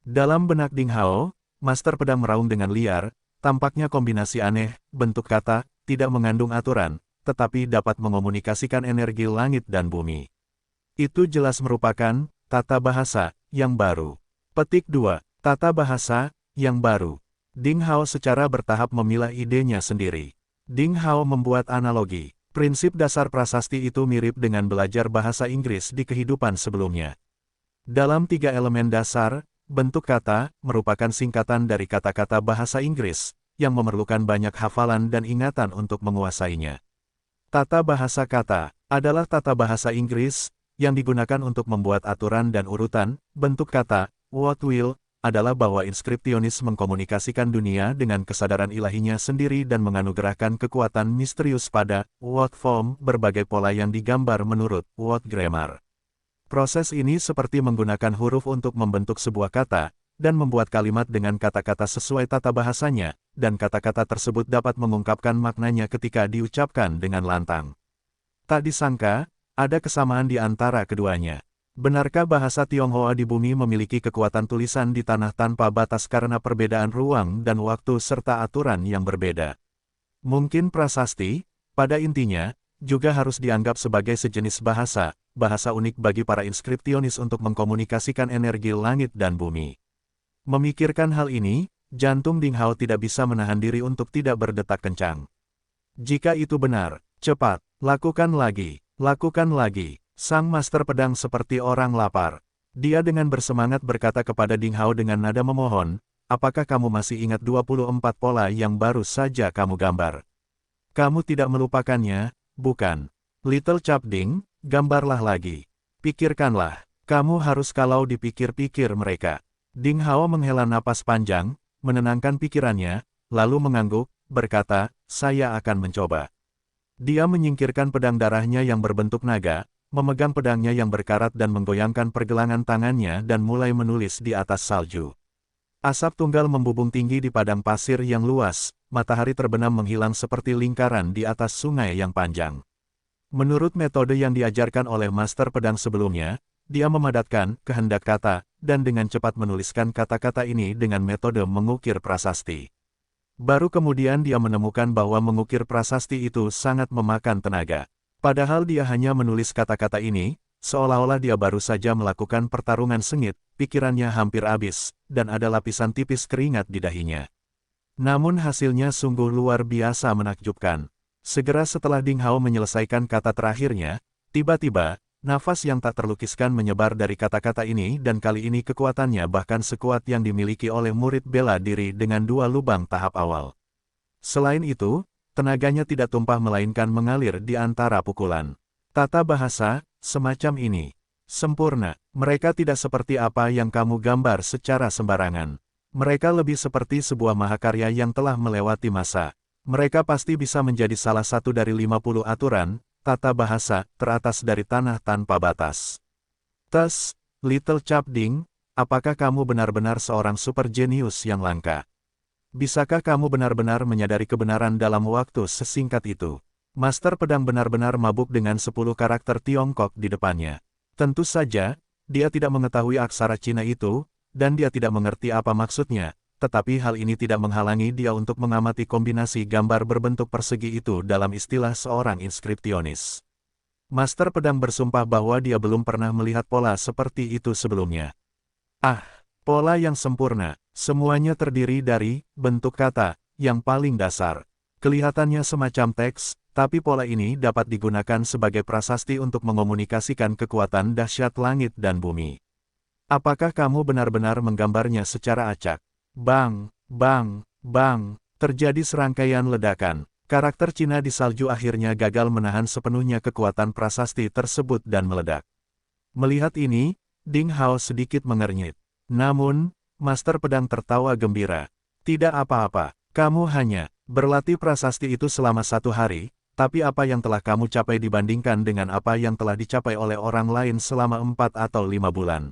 Dalam benak Ding Hao, Master Pedang meraung dengan liar, tampaknya kombinasi aneh, bentuk kata, tidak mengandung aturan, tetapi dapat mengomunikasikan energi langit dan bumi. Itu jelas merupakan tata bahasa yang baru. Petik 2. Tata bahasa yang baru. Ding Hao secara bertahap memilah idenya sendiri. Ding Hao membuat analogi. Prinsip dasar prasasti itu mirip dengan belajar bahasa Inggris di kehidupan sebelumnya. Dalam 3 elemen dasar, bentuk kata merupakan singkatan dari kata-kata bahasa Inggris, yang memerlukan banyak hafalan dan ingatan untuk menguasainya. Tata bahasa kata adalah tata bahasa Inggris, yang digunakan untuk membuat aturan dan urutan. Bentuk kata, what will, adalah bahwa inskripsionis mengkomunikasikan dunia dengan kesadaran ilahinya sendiri dan menganugerahkan kekuatan misterius pada what form, berbagai pola yang digambar menurut what grammar. Proses ini seperti menggunakan huruf untuk membentuk sebuah kata, dan membuat kalimat dengan kata-kata sesuai tata bahasanya, dan kata-kata tersebut dapat mengungkapkan maknanya ketika diucapkan dengan lantang. Tak disangka, ada kesamaan di antara keduanya. Benarkah bahasa Tionghoa di bumi memiliki kekuatan tulisan di tanah tanpa batas karena perbedaan ruang dan waktu serta aturan yang berbeda? Mungkin prasasti, pada intinya, juga harus dianggap sebagai sejenis bahasa unik bagi para inskripsionis untuk mengkomunikasikan energi langit dan bumi. Memikirkan hal ini, jantung Ding Hao tidak bisa menahan diri untuk tidak berdetak kencang. Jika itu benar, cepat, lakukan lagi, lakukan lagi. Sang Master Pedang seperti orang lapar. Dia dengan bersemangat berkata kepada Ding Hao dengan nada memohon, apakah kamu masih ingat 24 pola yang baru saja kamu gambar? Kamu tidak melupakannya, bukan? Little Chap Ding, gambarlah lagi. Pikirkanlah, kamu harus kalau dipikir-pikir mereka. Ding Hao menghela napas panjang, menenangkan pikirannya, lalu mengangguk, berkata, saya akan mencoba. Dia menyingkirkan pedang darahnya yang berbentuk naga, memegang pedangnya yang berkarat dan menggoyangkan pergelangan tangannya dan mulai menulis di atas salju. Asap tunggal membubung tinggi di padang pasir yang luas, matahari terbenam menghilang seperti lingkaran di atas sungai yang panjang. Menurut metode yang diajarkan oleh Master Pedang sebelumnya, dia memadatkan kehendak kata, dan dengan cepat menuliskan kata-kata ini dengan metode mengukir prasasti. Baru kemudian dia menemukan bahwa mengukir prasasti itu sangat memakan tenaga. Padahal dia hanya menulis kata-kata ini, seolah-olah dia baru saja melakukan pertarungan sengit, pikirannya hampir habis, dan ada lapisan tipis keringat di dahinya. Namun hasilnya sungguh luar biasa menakjubkan. Segera setelah Ding Hao menyelesaikan kata terakhirnya, tiba-tiba, nafas yang tak terlukiskan menyebar dari kata-kata ini dan kali ini kekuatannya bahkan sekuat yang dimiliki oleh murid bela diri dengan 2 lubang tahap awal. Selain itu, tenaganya tidak tumpah melainkan mengalir di antara pukulan. Tata bahasa, semacam ini. Sempurna, mereka tidak seperti apa yang kamu gambar secara sembarangan. Mereka lebih seperti sebuah mahakarya yang telah melewati masa. Mereka pasti bisa menjadi salah satu dari 50 aturan, tata bahasa, teratas dari tanah tanpa batas. Thus, Little Chap Ding, apakah kamu benar-benar seorang super jenius yang langka? Bisakah kamu benar-benar menyadari kebenaran dalam waktu sesingkat itu? Master Pedang benar-benar mabuk dengan 10 karakter Tiongkok di depannya. Tentu saja, dia tidak mengetahui aksara Cina itu, dan dia tidak mengerti apa maksudnya, tetapi hal ini tidak menghalangi dia untuk mengamati kombinasi gambar berbentuk persegi itu dalam istilah seorang inskripsionis. Master Pedang bersumpah bahwa dia belum pernah melihat pola seperti itu sebelumnya. Pola yang sempurna, semuanya terdiri dari bentuk kata yang paling dasar. Kelihatannya semacam teks, tapi pola ini dapat digunakan sebagai prasasti untuk mengomunikasikan kekuatan dahsyat langit dan bumi. Apakah kamu benar-benar menggambarnya secara acak? Bang, bang, bang, terjadi serangkaian ledakan. Karakter Cina di salju akhirnya gagal menahan sepenuhnya kekuatan prasasti tersebut dan meledak. Melihat ini, Ding Hao sedikit mengernyit. Namun, Master Pedang tertawa gembira. Tidak apa-apa, kamu hanya berlatih prasasti itu selama 1 hari, tapi apa yang telah kamu capai dibandingkan dengan apa yang telah dicapai oleh orang lain selama 4 atau 5 bulan.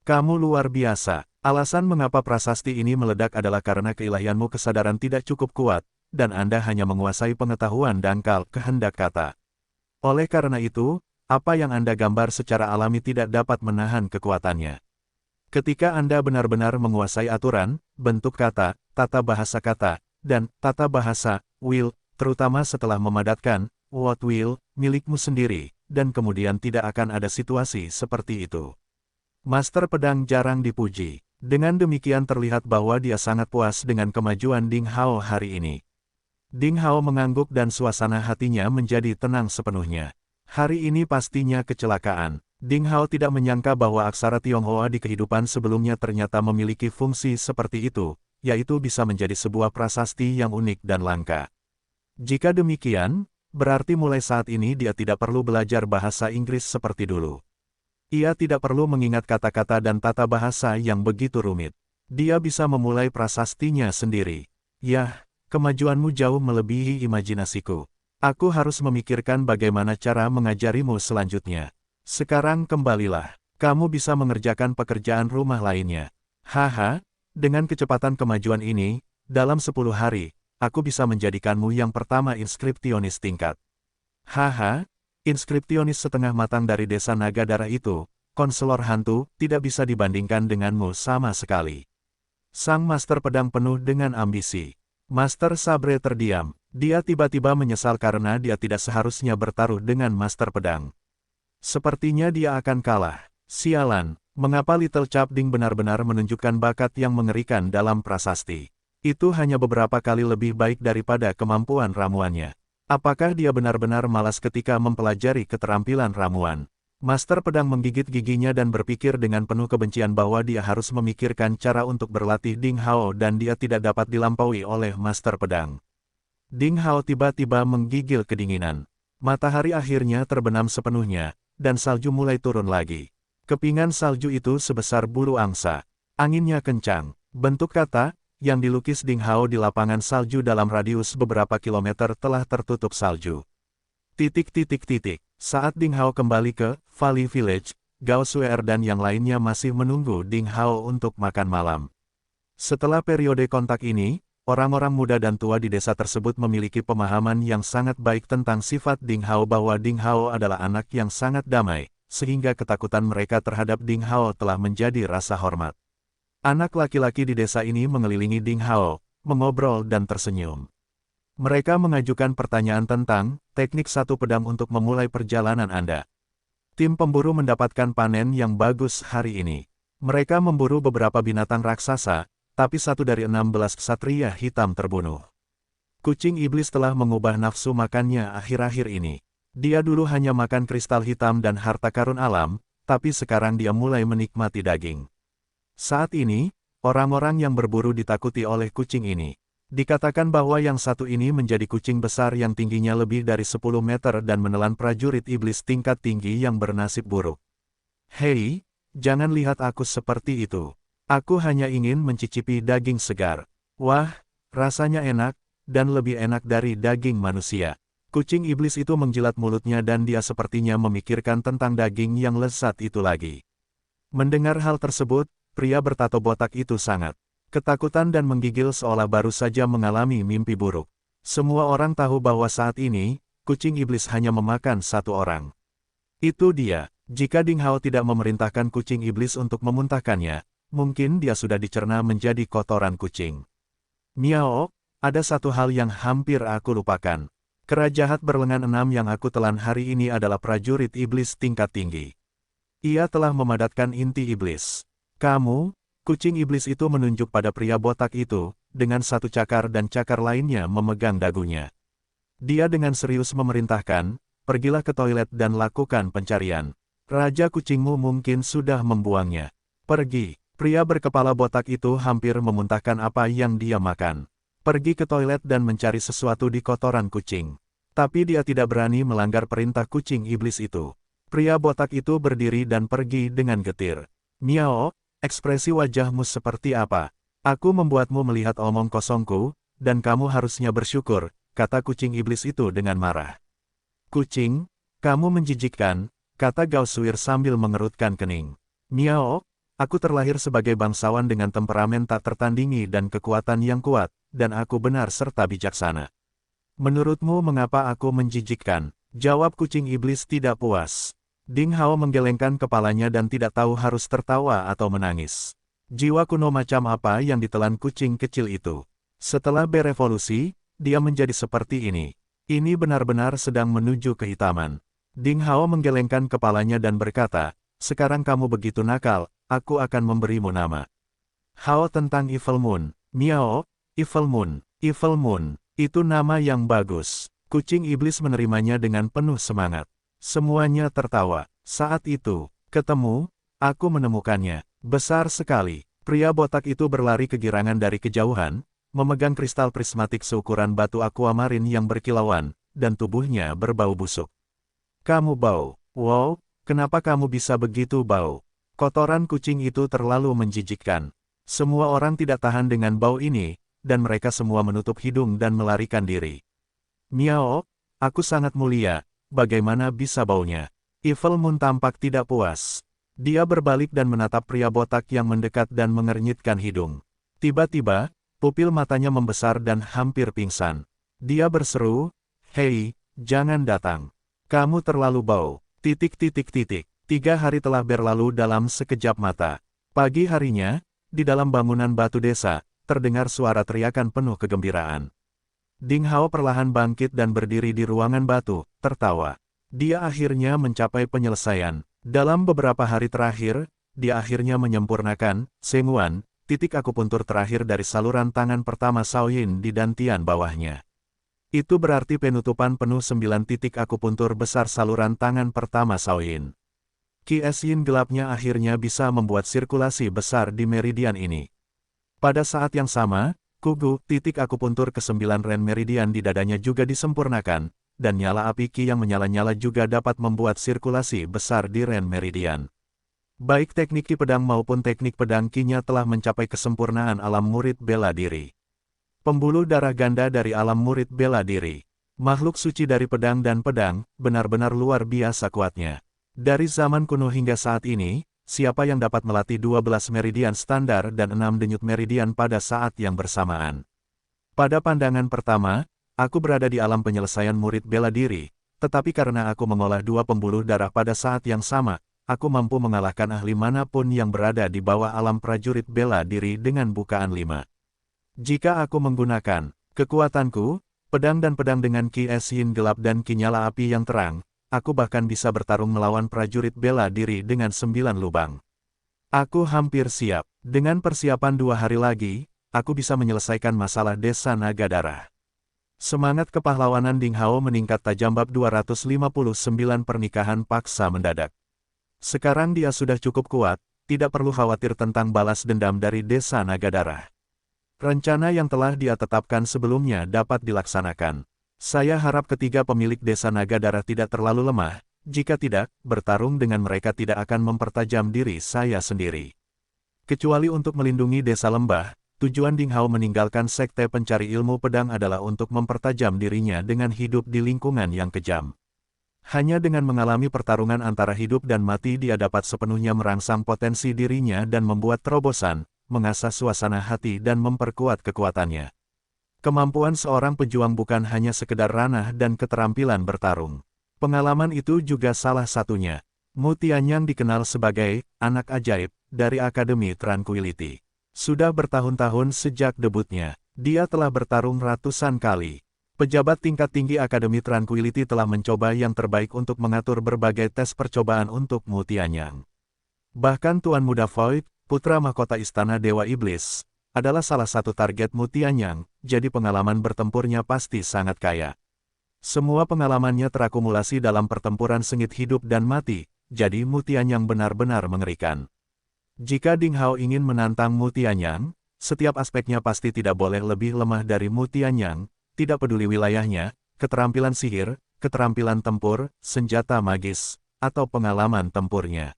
Kamu luar biasa. Alasan mengapa prasasti ini meledak adalah karena keilahianmu kesadaran tidak cukup kuat, dan Anda hanya menguasai pengetahuan dangkal kehendak kata. Oleh karena itu, apa yang Anda gambar secara alami tidak dapat menahan kekuatannya. Ketika Anda benar-benar menguasai aturan, bentuk kata, tata bahasa kata, dan tata bahasa, will, terutama setelah memadatkan, what will, milikmu sendiri, dan kemudian tidak akan ada situasi seperti itu. Master pedang jarang dipuji. Dengan demikian terlihat bahwa dia sangat puas dengan kemajuan Ding Hao hari ini. Ding Hao mengangguk dan suasana hatinya menjadi tenang sepenuhnya. Hari ini pastinya kecelakaan. Ding Hao tidak menyangka bahwa aksara Tionghoa di kehidupan sebelumnya ternyata memiliki fungsi seperti itu, yaitu bisa menjadi sebuah prasasti yang unik dan langka. Jika demikian, berarti mulai saat ini dia tidak perlu belajar bahasa Inggris seperti dulu. Ia tidak perlu mengingat kata-kata dan tata bahasa yang begitu rumit. Dia bisa memulai prasastinya sendiri. Yah, kemajuanmu jauh melebihi imajinasiku. Aku harus memikirkan bagaimana cara mengajarimu selanjutnya. Sekarang kembalilah. Kamu bisa mengerjakan pekerjaan rumah lainnya. Haha, dengan kecepatan kemajuan ini, dalam 10 hari, aku bisa menjadikanmu yang pertama inskripsionis tingkat. Haha. Inskripsionis setengah matang dari desa naga darah itu, konselor hantu, tidak bisa dibandingkan denganmu sama sekali. Sang master pedang penuh dengan ambisi. Master Sabre terdiam. Dia tiba-tiba menyesal karena dia tidak seharusnya bertaruh dengan master pedang. Sepertinya dia akan kalah. Sialan, mengapa Little Capding benar-benar menunjukkan bakat yang mengerikan dalam prasasti? Itu hanya beberapa kali lebih baik daripada kemampuan ramuannya. Apakah dia benar-benar malas ketika mempelajari keterampilan ramuan? Master pedang menggigit giginya dan berpikir dengan penuh kebencian bahwa dia harus memikirkan cara untuk berlatih Ding Hao dan dia tidak dapat dilampaui oleh master pedang. Ding Hao tiba-tiba menggigil kedinginan. Matahari akhirnya terbenam sepenuhnya, dan salju mulai turun lagi. Kepingan salju itu sebesar bulu angsa. Anginnya kencang. Bentuk kata, yang dilukis Ding Hao di lapangan salju dalam radius beberapa kilometer telah tertutup salju. Saat Ding Hao kembali ke Valley Village, Gao Suer dan yang lainnya masih menunggu Ding Hao untuk makan malam. Setelah periode kontak ini, orang-orang muda dan tua di desa tersebut memiliki pemahaman yang sangat baik tentang sifat Ding Hao bahwa Ding Hao adalah anak yang sangat damai, sehingga ketakutan mereka terhadap Ding Hao telah menjadi rasa hormat. Anak laki-laki di desa ini mengelilingi Ding Hao, mengobrol dan tersenyum. Mereka mengajukan pertanyaan tentang teknik satu pedang untuk memulai perjalanan Anda. Tim pemburu mendapatkan panen yang bagus hari ini. Mereka memburu beberapa binatang raksasa, tapi satu dari 16 ksatria hitam terbunuh. Kucing iblis telah mengubah nafsu makannya akhir-akhir ini. Dia dulu hanya makan kristal hitam dan harta karun alam, tapi sekarang dia mulai menikmati daging. Saat ini, orang-orang yang berburu ditakuti oleh kucing ini. Dikatakan bahwa yang satu ini menjadi kucing besar yang tingginya lebih dari 10 meter dan menelan prajurit iblis tingkat tinggi yang bernasib buruk. Hei, jangan lihat aku seperti itu. Aku hanya ingin mencicipi daging segar. Wah, rasanya enak, dan lebih enak dari daging manusia. Kucing iblis itu menjilat mulutnya dan dia sepertinya memikirkan tentang daging yang lezat itu lagi. Mendengar hal tersebut, pria bertato botak itu sangat ketakutan dan menggigil seolah baru saja mengalami mimpi buruk. Semua orang tahu bahwa saat ini, kucing iblis hanya memakan satu orang. Itu dia. Jika Ding Hao tidak memerintahkan kucing iblis untuk memuntahkannya, mungkin dia sudah dicerna menjadi kotoran kucing. Miao, ada satu hal yang hampir aku lupakan. Kera jahat berlengan 6 yang aku telan hari ini adalah prajurit iblis tingkat tinggi. Ia telah memadatkan inti iblis. Kamu, kucing iblis itu menunjuk pada pria botak itu, dengan satu cakar dan cakar lainnya memegang dagunya. Dia dengan serius memerintahkan, pergilah ke toilet dan lakukan pencarian. Raja kucingmu mungkin sudah membuangnya. Pergi. Pria berkepala botak itu hampir memuntahkan apa yang dia makan. Pergi ke toilet dan mencari sesuatu di kotoran kucing. Tapi dia tidak berani melanggar perintah kucing iblis itu. Pria botak itu berdiri dan pergi dengan getir. Miao, ekspresi wajahmu seperti apa? Aku membuatmu melihat omong kosongku, dan kamu harusnya bersyukur, kata kucing iblis itu dengan marah. Kucing, kamu menjijikkan, kata Gao Suir sambil mengerutkan kening. Miao, Aku terlahir sebagai bangsawan dengan temperamen tak tertandingi dan kekuatan yang kuat, dan aku benar serta bijaksana. Menurutmu mengapa aku menjijikkan? Jawab kucing iblis tidak puas. Ding Hao menggelengkan kepalanya dan tidak tahu harus tertawa atau menangis. Jiwa kuno macam apa yang ditelan kucing kecil itu? Setelah berevolusi, dia menjadi seperti ini. Ini benar-benar sedang menuju kehitaman. Ding Hao menggelengkan kepalanya dan berkata, sekarang kamu begitu nakal, aku akan memberimu nama. Hao tentang Evil Moon. Miao, Evil Moon. Evil Moon, itu nama yang bagus. Kucing iblis menerimanya dengan penuh semangat. Semuanya tertawa. Saat itu, ketemu, aku menemukannya. Besar sekali. Pria botak itu berlari kegirangan dari kejauhan, memegang kristal prismatik seukuran batu aquamarine yang berkilauan, dan tubuhnya berbau busuk. Kamu bau. Wow, kenapa kamu bisa begitu bau? Kotoran kucing itu terlalu menjijikkan. Semua orang tidak tahan dengan bau ini, dan mereka semua menutup hidung dan melarikan diri. Miao, aku sangat mulia, bagaimana bisa baunya? Evil Moon tampak tidak puas. Dia berbalik dan menatap pria botak yang mendekat dan mengernyitkan hidung. Tiba-tiba, pupil matanya membesar dan hampir pingsan. Dia berseru, "Hei, jangan datang. Kamu terlalu bau." 3 hari telah berlalu dalam sekejap mata. Pagi harinya, di dalam bangunan batu desa, terdengar suara teriakan penuh kegembiraan. Ding Hao perlahan bangkit dan berdiri di ruangan batu, tertawa. Dia akhirnya mencapai penyelesaian. Dalam beberapa hari terakhir, dia akhirnya menyempurnakan Sengguan, titik akupuntur terakhir dari saluran tangan pertama Shaoyin di dantian bawahnya. Itu berarti penutupan penuh 9 titik akupuntur besar saluran tangan pertama Shaoyin. Qi Es Yin gelapnya akhirnya bisa membuat sirkulasi besar di meridian ini. Pada saat yang sama, Kugu, titik akupuntur ke-9 Ren Meridian di dadanya juga disempurnakan, dan nyala api Qi yang menyala-nyala juga dapat membuat sirkulasi besar di Ren Meridian. Baik teknik Qi pedang maupun teknik pedang Qi-nya telah mencapai kesempurnaan alam murid bela diri. Pembuluh darah ganda dari alam murid bela diri. Makhluk suci dari pedang dan pedang, benar-benar luar biasa kuatnya. Dari zaman kuno hingga saat ini, siapa yang dapat melatih 12 meridian standar dan 6 denyut meridian pada saat yang bersamaan? Pada pandangan pertama, aku berada di alam penyelesaian murid bela diri, tetapi karena aku mengolah 2 pembuluh darah pada saat yang sama, aku mampu mengalahkan ahli manapun yang berada di bawah alam prajurit bela diri dengan bukaan 5. Jika aku menggunakan kekuatanku, pedang dan pedang dengan Qi Es Yin gelap dan Qi nyala api yang terang, aku bahkan bisa bertarung melawan prajurit bela diri dengan 9 lubang. Aku hampir siap. Dengan persiapan 2 hari lagi, aku bisa menyelesaikan masalah desa naga darah. Semangat kepahlawanan Ding Hao meningkat tajam. Bab 259 Pernikahan paksa mendadak. Sekarang dia sudah cukup kuat, tidak perlu khawatir tentang balas dendam dari desa naga darah. Rencana yang telah dia tetapkan sebelumnya dapat dilaksanakan. Saya harap ketiga pemilik desa naga darah tidak terlalu lemah, jika tidak, bertarung dengan mereka tidak akan mempertajam diri saya sendiri. Kecuali untuk melindungi desa lembah, tujuan Ding Hao meninggalkan sekte pencari ilmu pedang adalah untuk mempertajam dirinya dengan hidup di lingkungan yang kejam. Hanya dengan mengalami pertarungan antara hidup dan mati dia dapat sepenuhnya merangsang potensi dirinya dan membuat terobosan, mengasah suasana hati dan memperkuat kekuatannya. Kemampuan seorang pejuang bukan hanya sekedar ranah dan keterampilan bertarung. Pengalaman itu juga salah satunya. Mu Tianyang dikenal sebagai anak ajaib dari Akademi Tranquility. Sudah bertahun-tahun sejak debutnya, dia telah bertarung ratusan kali. Pejabat tingkat tinggi Akademi Tranquility telah mencoba yang terbaik untuk mengatur berbagai tes percobaan untuk Mu Tianyang. Bahkan Tuan Muda Void, putra mahkota Istana Dewa Iblis, adalah salah satu target Mu Tianyang, jadi pengalaman bertempurnya pasti sangat kaya. Semua pengalamannya terakumulasi dalam pertempuran sengit hidup dan mati, jadi Mu Tianyang benar-benar mengerikan. Jika Ding Hao ingin menantang Mu Tianyang, setiap aspeknya pasti tidak boleh lebih lemah dari Mu Tianyang, tidak peduli wilayahnya, keterampilan sihir, keterampilan tempur, senjata magis, atau pengalaman tempurnya.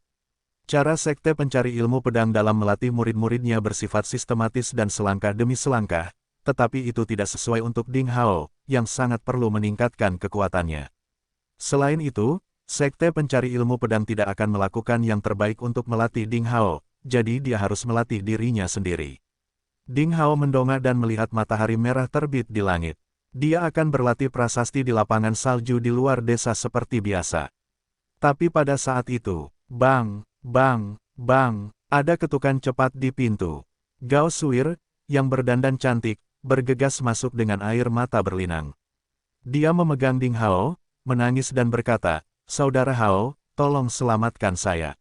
Cara sekte pencari ilmu pedang dalam melatih murid-muridnya bersifat sistematis dan selangkah demi selangkah, tetapi itu tidak sesuai untuk Ding Hao, yang sangat perlu meningkatkan kekuatannya. Selain itu, sekte pencari ilmu pedang tidak akan melakukan yang terbaik untuk melatih Ding Hao, jadi dia harus melatih dirinya sendiri. Ding Hao mendongak dan melihat matahari merah terbit di langit. Dia akan berlatih prasasti di lapangan salju di luar desa seperti biasa. Tapi pada saat itu, bang, bang, bang, ada ketukan cepat di pintu. Gao Suir, yang berdandan cantik, bergegas masuk dengan air mata berlinang. Dia memegang Ding Hao, menangis dan berkata, "Saudara Hao, tolong selamatkan saya.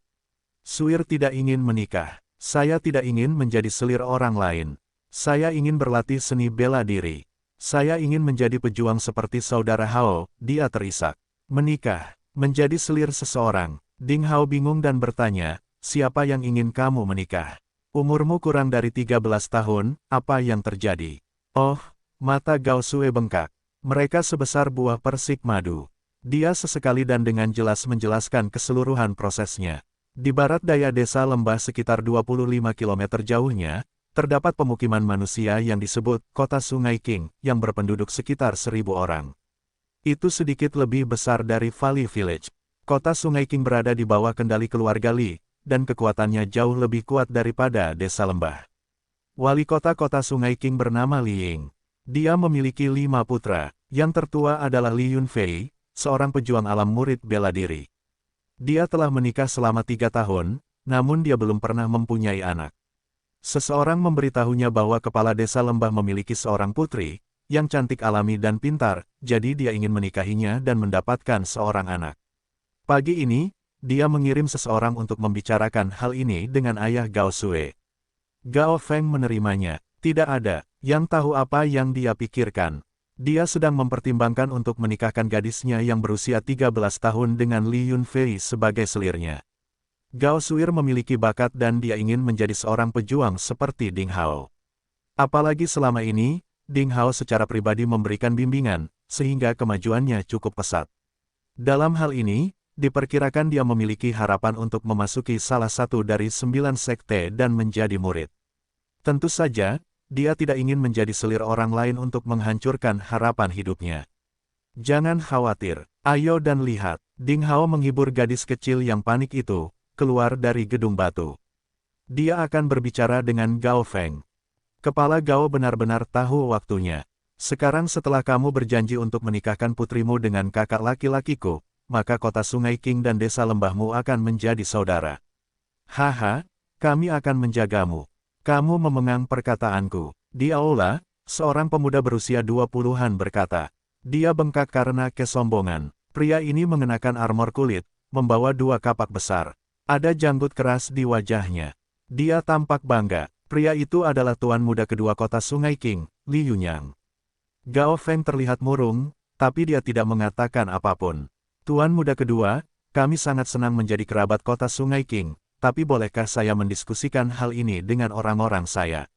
Suir tidak ingin menikah. Saya tidak ingin menjadi selir orang lain. Saya ingin berlatih seni bela diri. Saya ingin menjadi pejuang seperti saudara Hao." Dia terisak. Menikah, menjadi selir seseorang. Ding Hao bingung dan bertanya, "Siapa yang ingin kamu menikah? Umurmu kurang dari 13 tahun, apa yang terjadi?" Oh, mata Gao Sue bengkak. Mereka sebesar buah persik madu. Dia sesekali dan dengan jelas menjelaskan keseluruhan prosesnya. Di barat daya desa lembah sekitar 25 km jauhnya, terdapat pemukiman manusia yang disebut Kota Sungai King, yang berpenduduk sekitar 1.000 orang. Itu sedikit lebih besar dari Valley Village. Kota Sungai King berada di bawah kendali keluarga Li, dan kekuatannya jauh lebih kuat daripada desa lembah. Wali kota Kota Sungai King bernama Li Ying. Dia memiliki 5 putra. Yang tertua adalah Li Yunfei, seorang pejuang alam murid bela diri. Dia telah menikah selama 3 tahun, namun dia belum pernah mempunyai anak. Seseorang memberitahunya bahwa kepala desa lembah memiliki seorang putri, yang cantik alami dan pintar, jadi dia ingin menikahinya dan mendapatkan seorang anak. Pagi ini, dia mengirim seseorang untuk membicarakan hal ini dengan ayah Gao Sue. Gao Feng menerimanya. Tidak ada yang tahu apa yang dia pikirkan. Dia sedang mempertimbangkan untuk menikahkan gadisnya yang berusia 13 tahun dengan Li Yunfei sebagai selirnya. Gao Suir memiliki bakat dan dia ingin menjadi seorang pejuang seperti Ding Hao. Apalagi selama ini, Ding Hao secara pribadi memberikan bimbingan, sehingga kemajuannya cukup pesat. Dalam hal ini, diperkirakan dia memiliki harapan untuk memasuki salah satu dari 9 sekte dan menjadi murid. Tentu saja, dia tidak ingin menjadi selir orang lain untuk menghancurkan harapan hidupnya. Jangan khawatir, ayo dan lihat. Ding Hao menghibur gadis kecil yang panik itu, keluar dari gedung batu. Dia akan berbicara dengan Gao Feng. Kepala Gao benar-benar tahu waktunya. Sekarang setelah kamu berjanji untuk menikahkan putrimu dengan kakak laki-lakiku, maka kota Sungai King dan desa lembahmu akan menjadi saudara. Haha, kami akan menjagamu. Kamu memegang perkataanku. Di aula, seorang pemuda berusia 20-an berkata. Dia bengkak karena kesombongan. Pria ini mengenakan armor kulit, membawa 2 kapak besar. Ada janggut keras di wajahnya. Dia tampak bangga. Pria itu adalah tuan muda kedua kota Sungai King, Li Yunyang. Gao Feng terlihat murung, tapi dia tidak mengatakan apapun. Tuan muda kedua, kami sangat senang menjadi kerabat kota Sungai King. Tapi bolehkah saya mendiskusikan hal ini dengan orang-orang saya?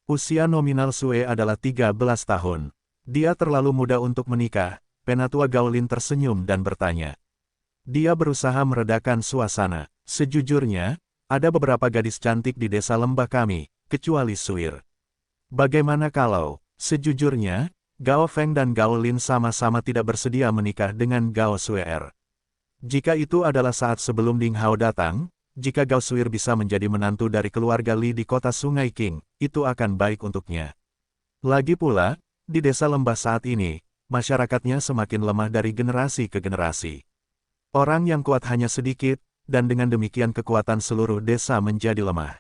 Usia nominal Sue adalah 13 tahun. Dia terlalu muda untuk menikah. Penatua Gaolin tersenyum dan bertanya. Dia berusaha meredakan suasana. Sejujurnya, ada beberapa gadis cantik di desa lembah kami, kecuali Suir. Bagaimana kalau, sejujurnya, Gao Feng dan Gaolin sama-sama tidak bersedia menikah dengan Gao Suer? Jika itu adalah saat sebelum Ding Hao datang, jika Gao Suir bisa menjadi menantu dari keluarga Li di kota Sungai King, itu akan baik untuknya. Lagi pula, di desa lembah saat ini, masyarakatnya semakin lemah dari generasi ke generasi. Orang yang kuat hanya sedikit, dan dengan demikian kekuatan seluruh desa menjadi lemah.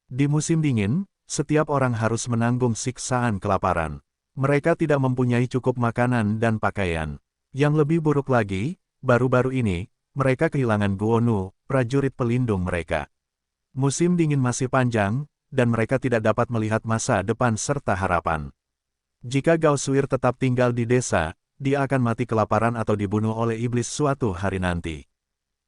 Di musim dingin, setiap orang harus menanggung siksaan kelaparan. Mereka tidak mempunyai cukup makanan dan pakaian. Yang lebih buruk lagi, baru-baru ini, mereka kehilangan Guonu, prajurit pelindung mereka. Musim dingin masih panjang, dan mereka tidak dapat melihat masa depan serta harapan. Jika Gao Suir tetap tinggal di desa, dia akan mati kelaparan atau dibunuh oleh iblis suatu hari nanti.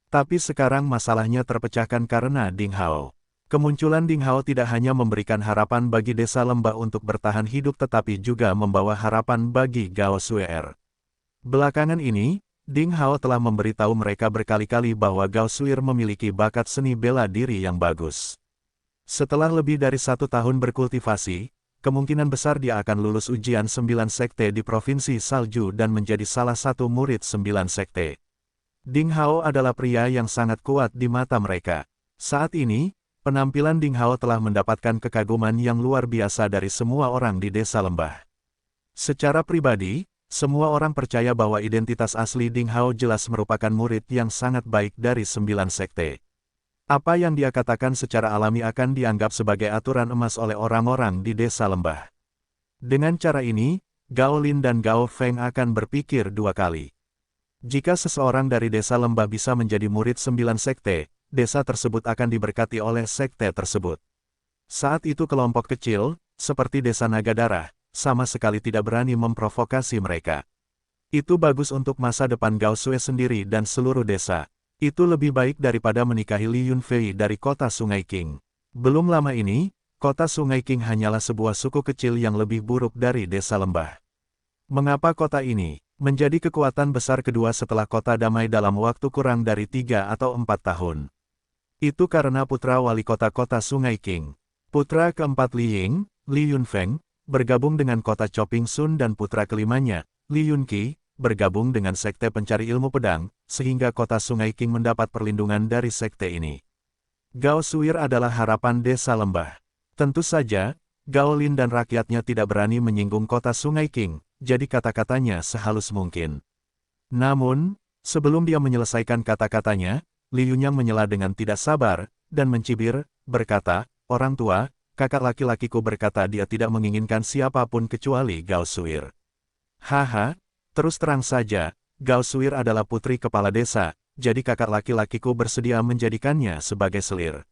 Tapi sekarang masalahnya terpecahkan karena Ding Hao. Kemunculan Ding Hao tidak hanya memberikan harapan bagi desa lembah untuk bertahan hidup tetapi juga membawa harapan bagi Gao Suir. Belakangan ini, Ding Hao telah memberitahu mereka berkali-kali bahwa Gao Suir memiliki bakat seni bela diri yang bagus. Setelah lebih dari 1 tahun berkultivasi, kemungkinan besar dia akan lulus ujian 9 sekte di Provinsi Salju dan menjadi salah satu murid 9 sekte. Ding Hao adalah pria yang sangat kuat di mata mereka. Saat ini, Penampilan Ding Hao telah mendapatkan kekaguman yang luar biasa dari semua orang di desa lembah. Secara pribadi, semua orang percaya bahwa identitas asli Ding Hao jelas merupakan murid yang sangat baik dari 9 sekte. Apa yang dia katakan secara alami akan dianggap sebagai aturan emas oleh orang-orang di desa lembah. Dengan cara ini, Gao Lin dan Gao Feng akan berpikir dua kali. Jika seseorang dari desa lembah bisa menjadi murid 9 sekte, desa tersebut akan diberkati oleh sekte tersebut. Saat itu kelompok kecil, seperti desa Naga Darah, sama sekali tidak berani memprovokasi mereka. Itu bagus untuk masa depan Gao Sue sendiri dan seluruh desa. Itu lebih baik daripada menikahi Li Yunfei dari kota Sungai Qing. Belum lama ini, kota Sungai Qing hanyalah sebuah suku kecil yang lebih buruk dari desa lembah. Mengapa kota ini menjadi kekuatan besar kedua setelah kota damai dalam waktu kurang dari 3 atau 4 tahun? Itu karena putra wali kota Sungai Qing, putra keempat Li Ying, Li Yunfeng, bergabung dengan kota Choping Sun dan putra kelimanya, Li Yunqi, bergabung dengan sekte pencari ilmu pedang, sehingga kota Sungai Qing mendapat perlindungan dari sekte ini. Gao Suir adalah harapan desa lembah. Tentu saja, Gao Lin dan rakyatnya tidak berani menyinggung kota Sungai Qing, jadi kata-katanya sehalus mungkin. Namun, sebelum dia menyelesaikan kata-katanya, Li Yunyang menyela dengan tidak sabar, dan mencibir, berkata, "Orang tua, kakak laki-lakiku berkata dia tidak menginginkan siapapun kecuali Gao Suir." Haha, terus terang saja, Gao Suir adalah putri kepala desa, jadi kakak laki-lakiku bersedia menjadikannya sebagai selir.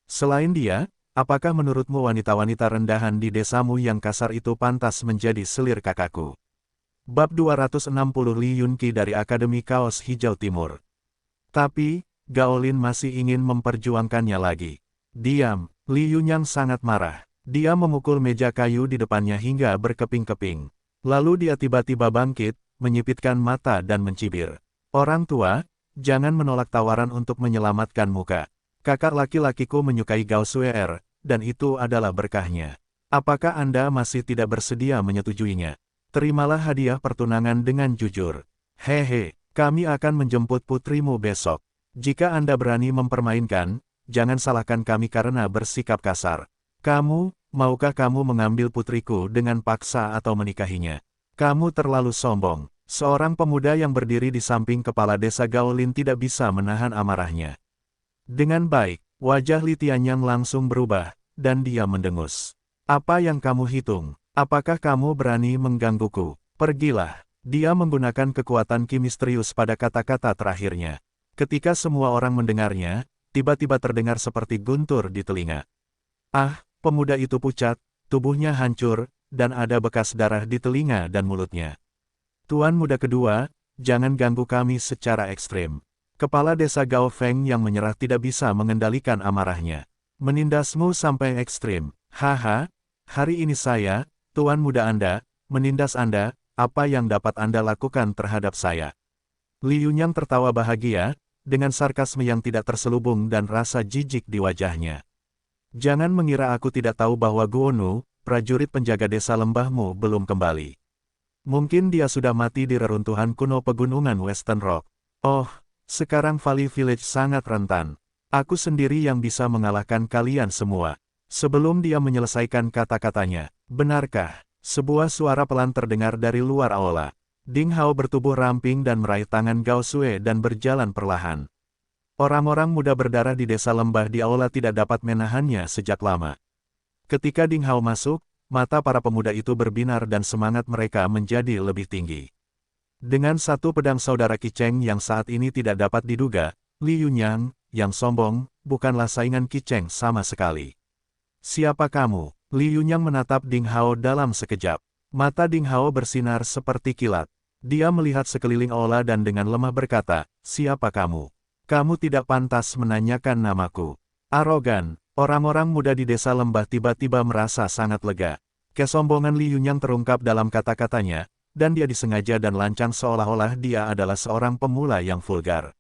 Selain dia, apakah menurutmu wanita-wanita rendahan di desamu yang kasar itu pantas menjadi selir kakakku? Bab 260 Li Yunqi dari Akademi Kaos Hijau Timur. Tapi, Gao Lin masih ingin memperjuangkannya lagi. Diam, Li Yunyang sangat marah. Dia memukul meja kayu di depannya hingga berkeping-keping. Lalu dia tiba-tiba bangkit, menyipitkan mata dan mencibir. "Orang tua, jangan menolak tawaran untuk menyelamatkan muka. Kakak laki-lakiku menyukai Gao Suer, dan itu adalah berkahnya. Apakah Anda masih tidak bersedia menyetujuinya? Terimalah hadiah pertunangan dengan jujur. Hehe, kami akan menjemput putrimu besok. Jika Anda berani mempermainkan, jangan salahkan kami karena bersikap kasar. Maukah kamu mengambil putriku dengan paksa atau menikahinya? Kamu terlalu sombong." Seorang pemuda yang berdiri di samping kepala desa Gao Lin tidak bisa menahan amarahnya. Dengan baik, wajah Li Tianyang langsung berubah, dan dia mendengus. "Apa yang kamu hitung? Apakah kamu berani menggangguku? Pergilah." Dia menggunakan kekuatan ki misterius pada kata-kata terakhirnya. Ketika semua orang mendengarnya, tiba-tiba terdengar seperti guntur di telinga. Ah, pemuda itu pucat, tubuhnya hancur, dan ada bekas darah di telinga dan mulutnya. "Tuan muda kedua, jangan ganggu kami secara ekstrim." Kepala desa Gao Feng yang menyerah tidak bisa mengendalikan amarahnya. "Menindasmu sampai ekstrim. Haha, hari ini saya, tuan muda Anda, menindas Anda, apa yang dapat Anda lakukan terhadap saya?" Li Yunyang tertawa bahagia, dengan sarkasme yang tidak terselubung dan rasa jijik di wajahnya. "Jangan mengira aku tidak tahu bahwa Guonu, prajurit penjaga desa lembahmu belum kembali. Mungkin dia sudah mati di reruntuhan kuno pegunungan Western Rock. Oh, sekarang Valley Village sangat rentan. Aku sendiri yang bisa mengalahkan kalian semua." Sebelum dia menyelesaikan kata-katanya, "Benarkah?" Sebuah suara pelan terdengar dari luar aula. Ding Hao bertubuh ramping dan meraih tangan Gao Sue dan berjalan perlahan. Orang-orang muda berdarah di desa lembah di aula tidak dapat menahannya sejak lama. Ketika Ding Hao masuk, mata para pemuda itu berbinar dan semangat mereka menjadi lebih tinggi. Dengan satu pedang saudara Qi Cheng yang saat ini tidak dapat diduga, Li Yunyang, yang sombong, bukanlah saingan Qi Cheng sama sekali. "Siapa kamu?" Li Yunyang menatap Ding Hao dalam sekejap. Mata Ding Hao bersinar seperti kilat. Dia melihat sekeliling aula dan dengan lemah berkata, "Siapa kamu? Kamu tidak pantas menanyakan namaku." Arogan, orang-orang muda di desa lembah tiba-tiba merasa sangat lega. Kesombongan Li Yunyang terungkap dalam kata-katanya, dan dia disengaja dan lancang seolah-olah dia adalah seorang pemula yang vulgar.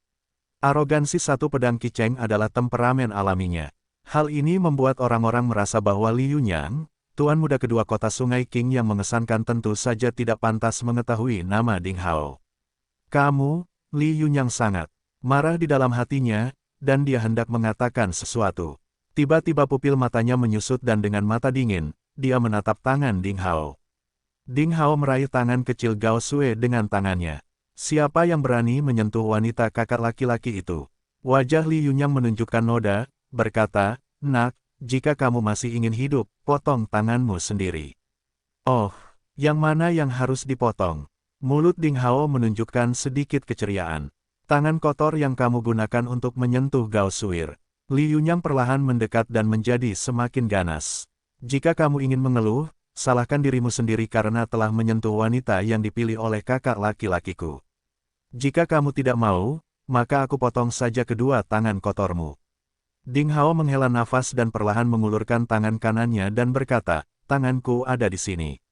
Arogansi satu pedang Qi Cheng adalah temperamen alaminya. Hal ini membuat orang-orang merasa bahwa Li Yunyang, tuan muda kedua kota Sungai Qing yang mengesankan tentu saja tidak pantas mengetahui nama Ding Hao. "Kamu," Li Yunyang sangat marah di dalam hatinya, dan dia hendak mengatakan sesuatu. Tiba-tiba pupil matanya menyusut dan dengan mata dingin, dia menatap tangan Ding Hao. Ding Hao meraih tangan kecil Gao Sue dengan tangannya. Siapa yang berani menyentuh wanita kakak laki-laki itu? Wajah Li Yunyang menunjukkan noda, berkata, "Nak, jika kamu masih ingin hidup, potong tanganmu sendiri." "Oh, yang mana yang harus dipotong?" Mulut Ding Hao menunjukkan sedikit keceriaan. "Tangan kotor yang kamu gunakan untuk menyentuh Gao Suir." Li Yunyang perlahan mendekat dan menjadi semakin ganas. "Jika kamu ingin mengeluh, salahkan dirimu sendiri karena telah menyentuh wanita yang dipilih oleh kakak laki-lakiku. Jika kamu tidak mau, maka aku potong saja kedua tangan kotormu." Ding Hao menghela nafas dan perlahan mengulurkan tangan kanannya dan berkata, "Tanganku ada di sini.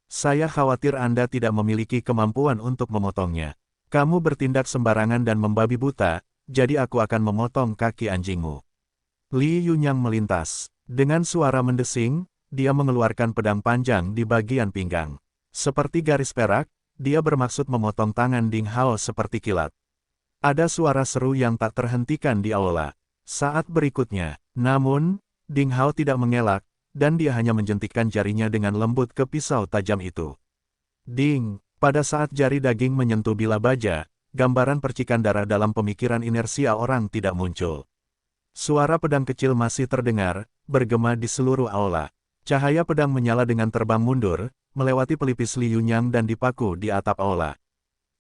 Saya khawatir Anda tidak memiliki kemampuan untuk memotongnya. Kamu bertindak sembarangan dan membabi buta, jadi aku akan memotong kaki anjingmu." Li Yunyang melintas. Dengan suara mendesing, dia mengeluarkan pedang panjang di bagian pinggang. Seperti garis perak, dia bermaksud memotong tangan Ding Hao seperti kilat. Ada suara seru yang tak terhentikan di aula. Saat berikutnya, namun, Ding Hao tidak mengelak, dan dia hanya menjentikkan jarinya dengan lembut ke pisau tajam itu. Ding, pada saat jari daging menyentuh bilah baja, gambaran percikan darah dalam pemikiran inersia orang tidak muncul. Suara pedang kecil masih terdengar, bergema di seluruh aula. Cahaya pedang menyala dengan terbang mundur, melewati pelipis Li Yunyang dan dipaku di atap aula.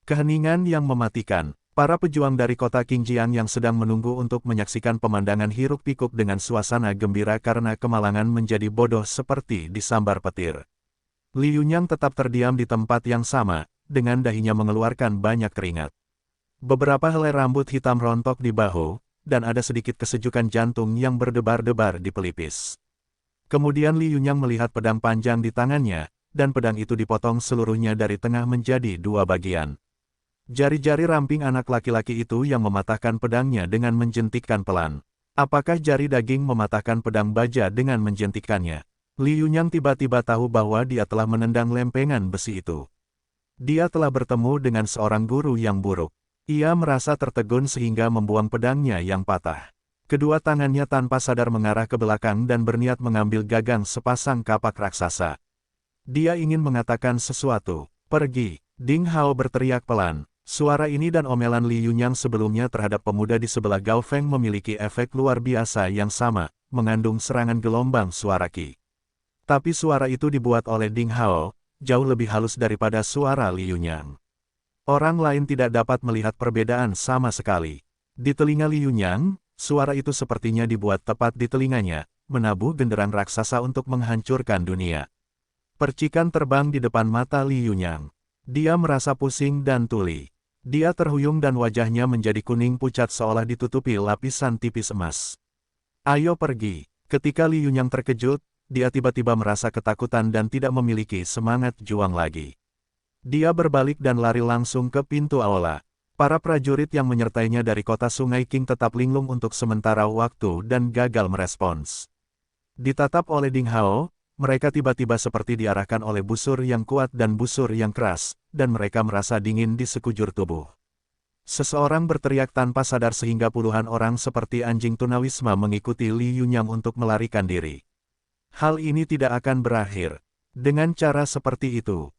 Keheningan yang mematikan. Para pejuang dari kota Qingjiang yang sedang menunggu untuk menyaksikan pemandangan hiruk-pikuk dengan suasana gembira karena kemalangan menjadi bodoh seperti disambar petir. Li Yunyang tetap terdiam di tempat yang sama, dengan dahinya mengeluarkan banyak keringat. Beberapa helai rambut hitam rontok di bahu, dan ada sedikit kesejukan jantung yang berdebar-debar di pelipis. Kemudian Li Yunyang melihat pedang panjang di tangannya, dan pedang itu dipotong seluruhnya dari tengah menjadi dua bagian. Jari-jari ramping anak laki-laki itu yang mematahkan pedangnya dengan menjentikkan pelan. Apakah jari daging mematahkan pedang baja dengan menjentikkannya? Li Yunyang tiba-tiba tahu bahwa dia telah menendang lempengan besi itu. Dia telah bertemu dengan seorang guru yang buruk. Ia merasa tertegun sehingga membuang pedangnya yang patah. Kedua tangannya tanpa sadar mengarah ke belakang dan berniat mengambil gagang sepasang kapak raksasa. Dia ingin mengatakan sesuatu. "Pergi!" Ding Hao berteriak pelan. Suara ini dan omelan Li Yunyang sebelumnya terhadap pemuda di sebelah Gao Feng memiliki efek luar biasa yang sama, mengandung serangan gelombang suara Qi. Tapi suara itu dibuat oleh Ding Hao, jauh lebih halus daripada suara Li Yunyang. Orang lain tidak dapat melihat perbedaan sama sekali. Di telinga Li Yunyang, suara itu sepertinya dibuat tepat di telinganya, menabuh genderang raksasa untuk menghancurkan dunia. Percikan terbang di depan mata Li Yunyang. Dia merasa pusing dan tuli. Dia terhuyung dan wajahnya menjadi kuning pucat seolah ditutupi lapisan tipis emas. "Ayo pergi." Ketika Li Yunyang terkejut, dia tiba-tiba merasa ketakutan dan tidak memiliki semangat juang lagi. Dia berbalik dan lari langsung ke pintu aula. Para prajurit yang menyertainya dari kota Sungai Qing tetap linglung untuk sementara waktu dan gagal merespons. Ditatap oleh Ding Hao, mereka tiba-tiba seperti diarahkan oleh busur yang kuat dan busur yang keras, dan mereka merasa dingin di sekujur tubuh. Seseorang berteriak tanpa sadar sehingga puluhan orang seperti anjing tunawisma mengikuti Li Yunyang untuk melarikan diri. Hal ini tidak akan berakhir. Dengan cara seperti itu,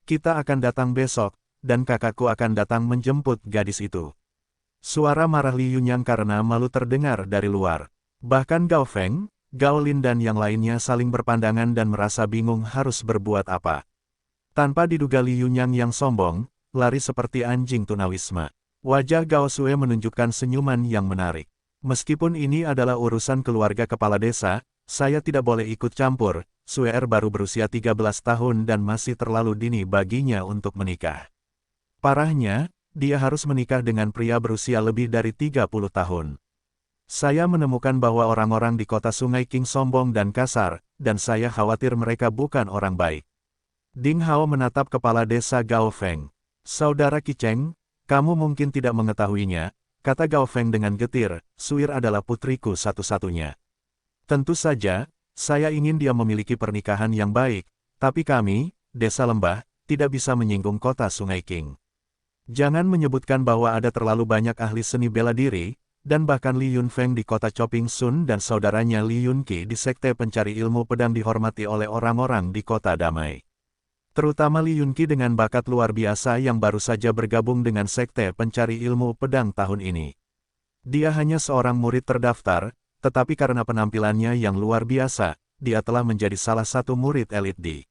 kita akan datang besok, dan kakakku akan datang menjemput gadis itu. Suara marah Li Yunyang karena malu terdengar dari luar. Bahkan Gao Feng, Gao Lin dan yang lainnya saling berpandangan dan merasa bingung harus berbuat apa. Tanpa diduga Li Yunyang yang sombong, lari seperti anjing tunawisma. Wajah Gao Sue menunjukkan senyuman yang menarik. "Meskipun ini adalah urusan keluarga kepala desa, saya tidak boleh ikut campur. Suer baru berusia 13 tahun dan masih terlalu dini baginya untuk menikah. Parahnya, dia harus menikah dengan pria berusia lebih dari 30 tahun. Saya menemukan bahwa orang-orang di kota Sungai Qing sombong dan kasar, dan saya khawatir mereka bukan orang baik." Ding Hao menatap kepala desa Gao Feng. "Saudara Qi Cheng, kamu mungkin tidak mengetahuinya," kata Gao Feng dengan getir, "Suir adalah putriku satu-satunya. Tentu saja, saya ingin dia memiliki pernikahan yang baik, tapi kami, desa lembah, tidak bisa menyinggung kota Sungai Qing. Jangan menyebutkan bahwa ada terlalu banyak ahli seni bela diri, dan bahkan Li Yunfeng di kota Chopping Sun dan saudaranya Li Yunqi di Sekte Pencari Ilmu Pedang dihormati oleh orang-orang di Kota Damai. Terutama Li Yunqi dengan bakat luar biasa yang baru saja bergabung dengan Sekte Pencari Ilmu Pedang tahun ini. Dia hanya seorang murid terdaftar, tetapi karena penampilannya yang luar biasa, dia telah menjadi salah satu murid elit di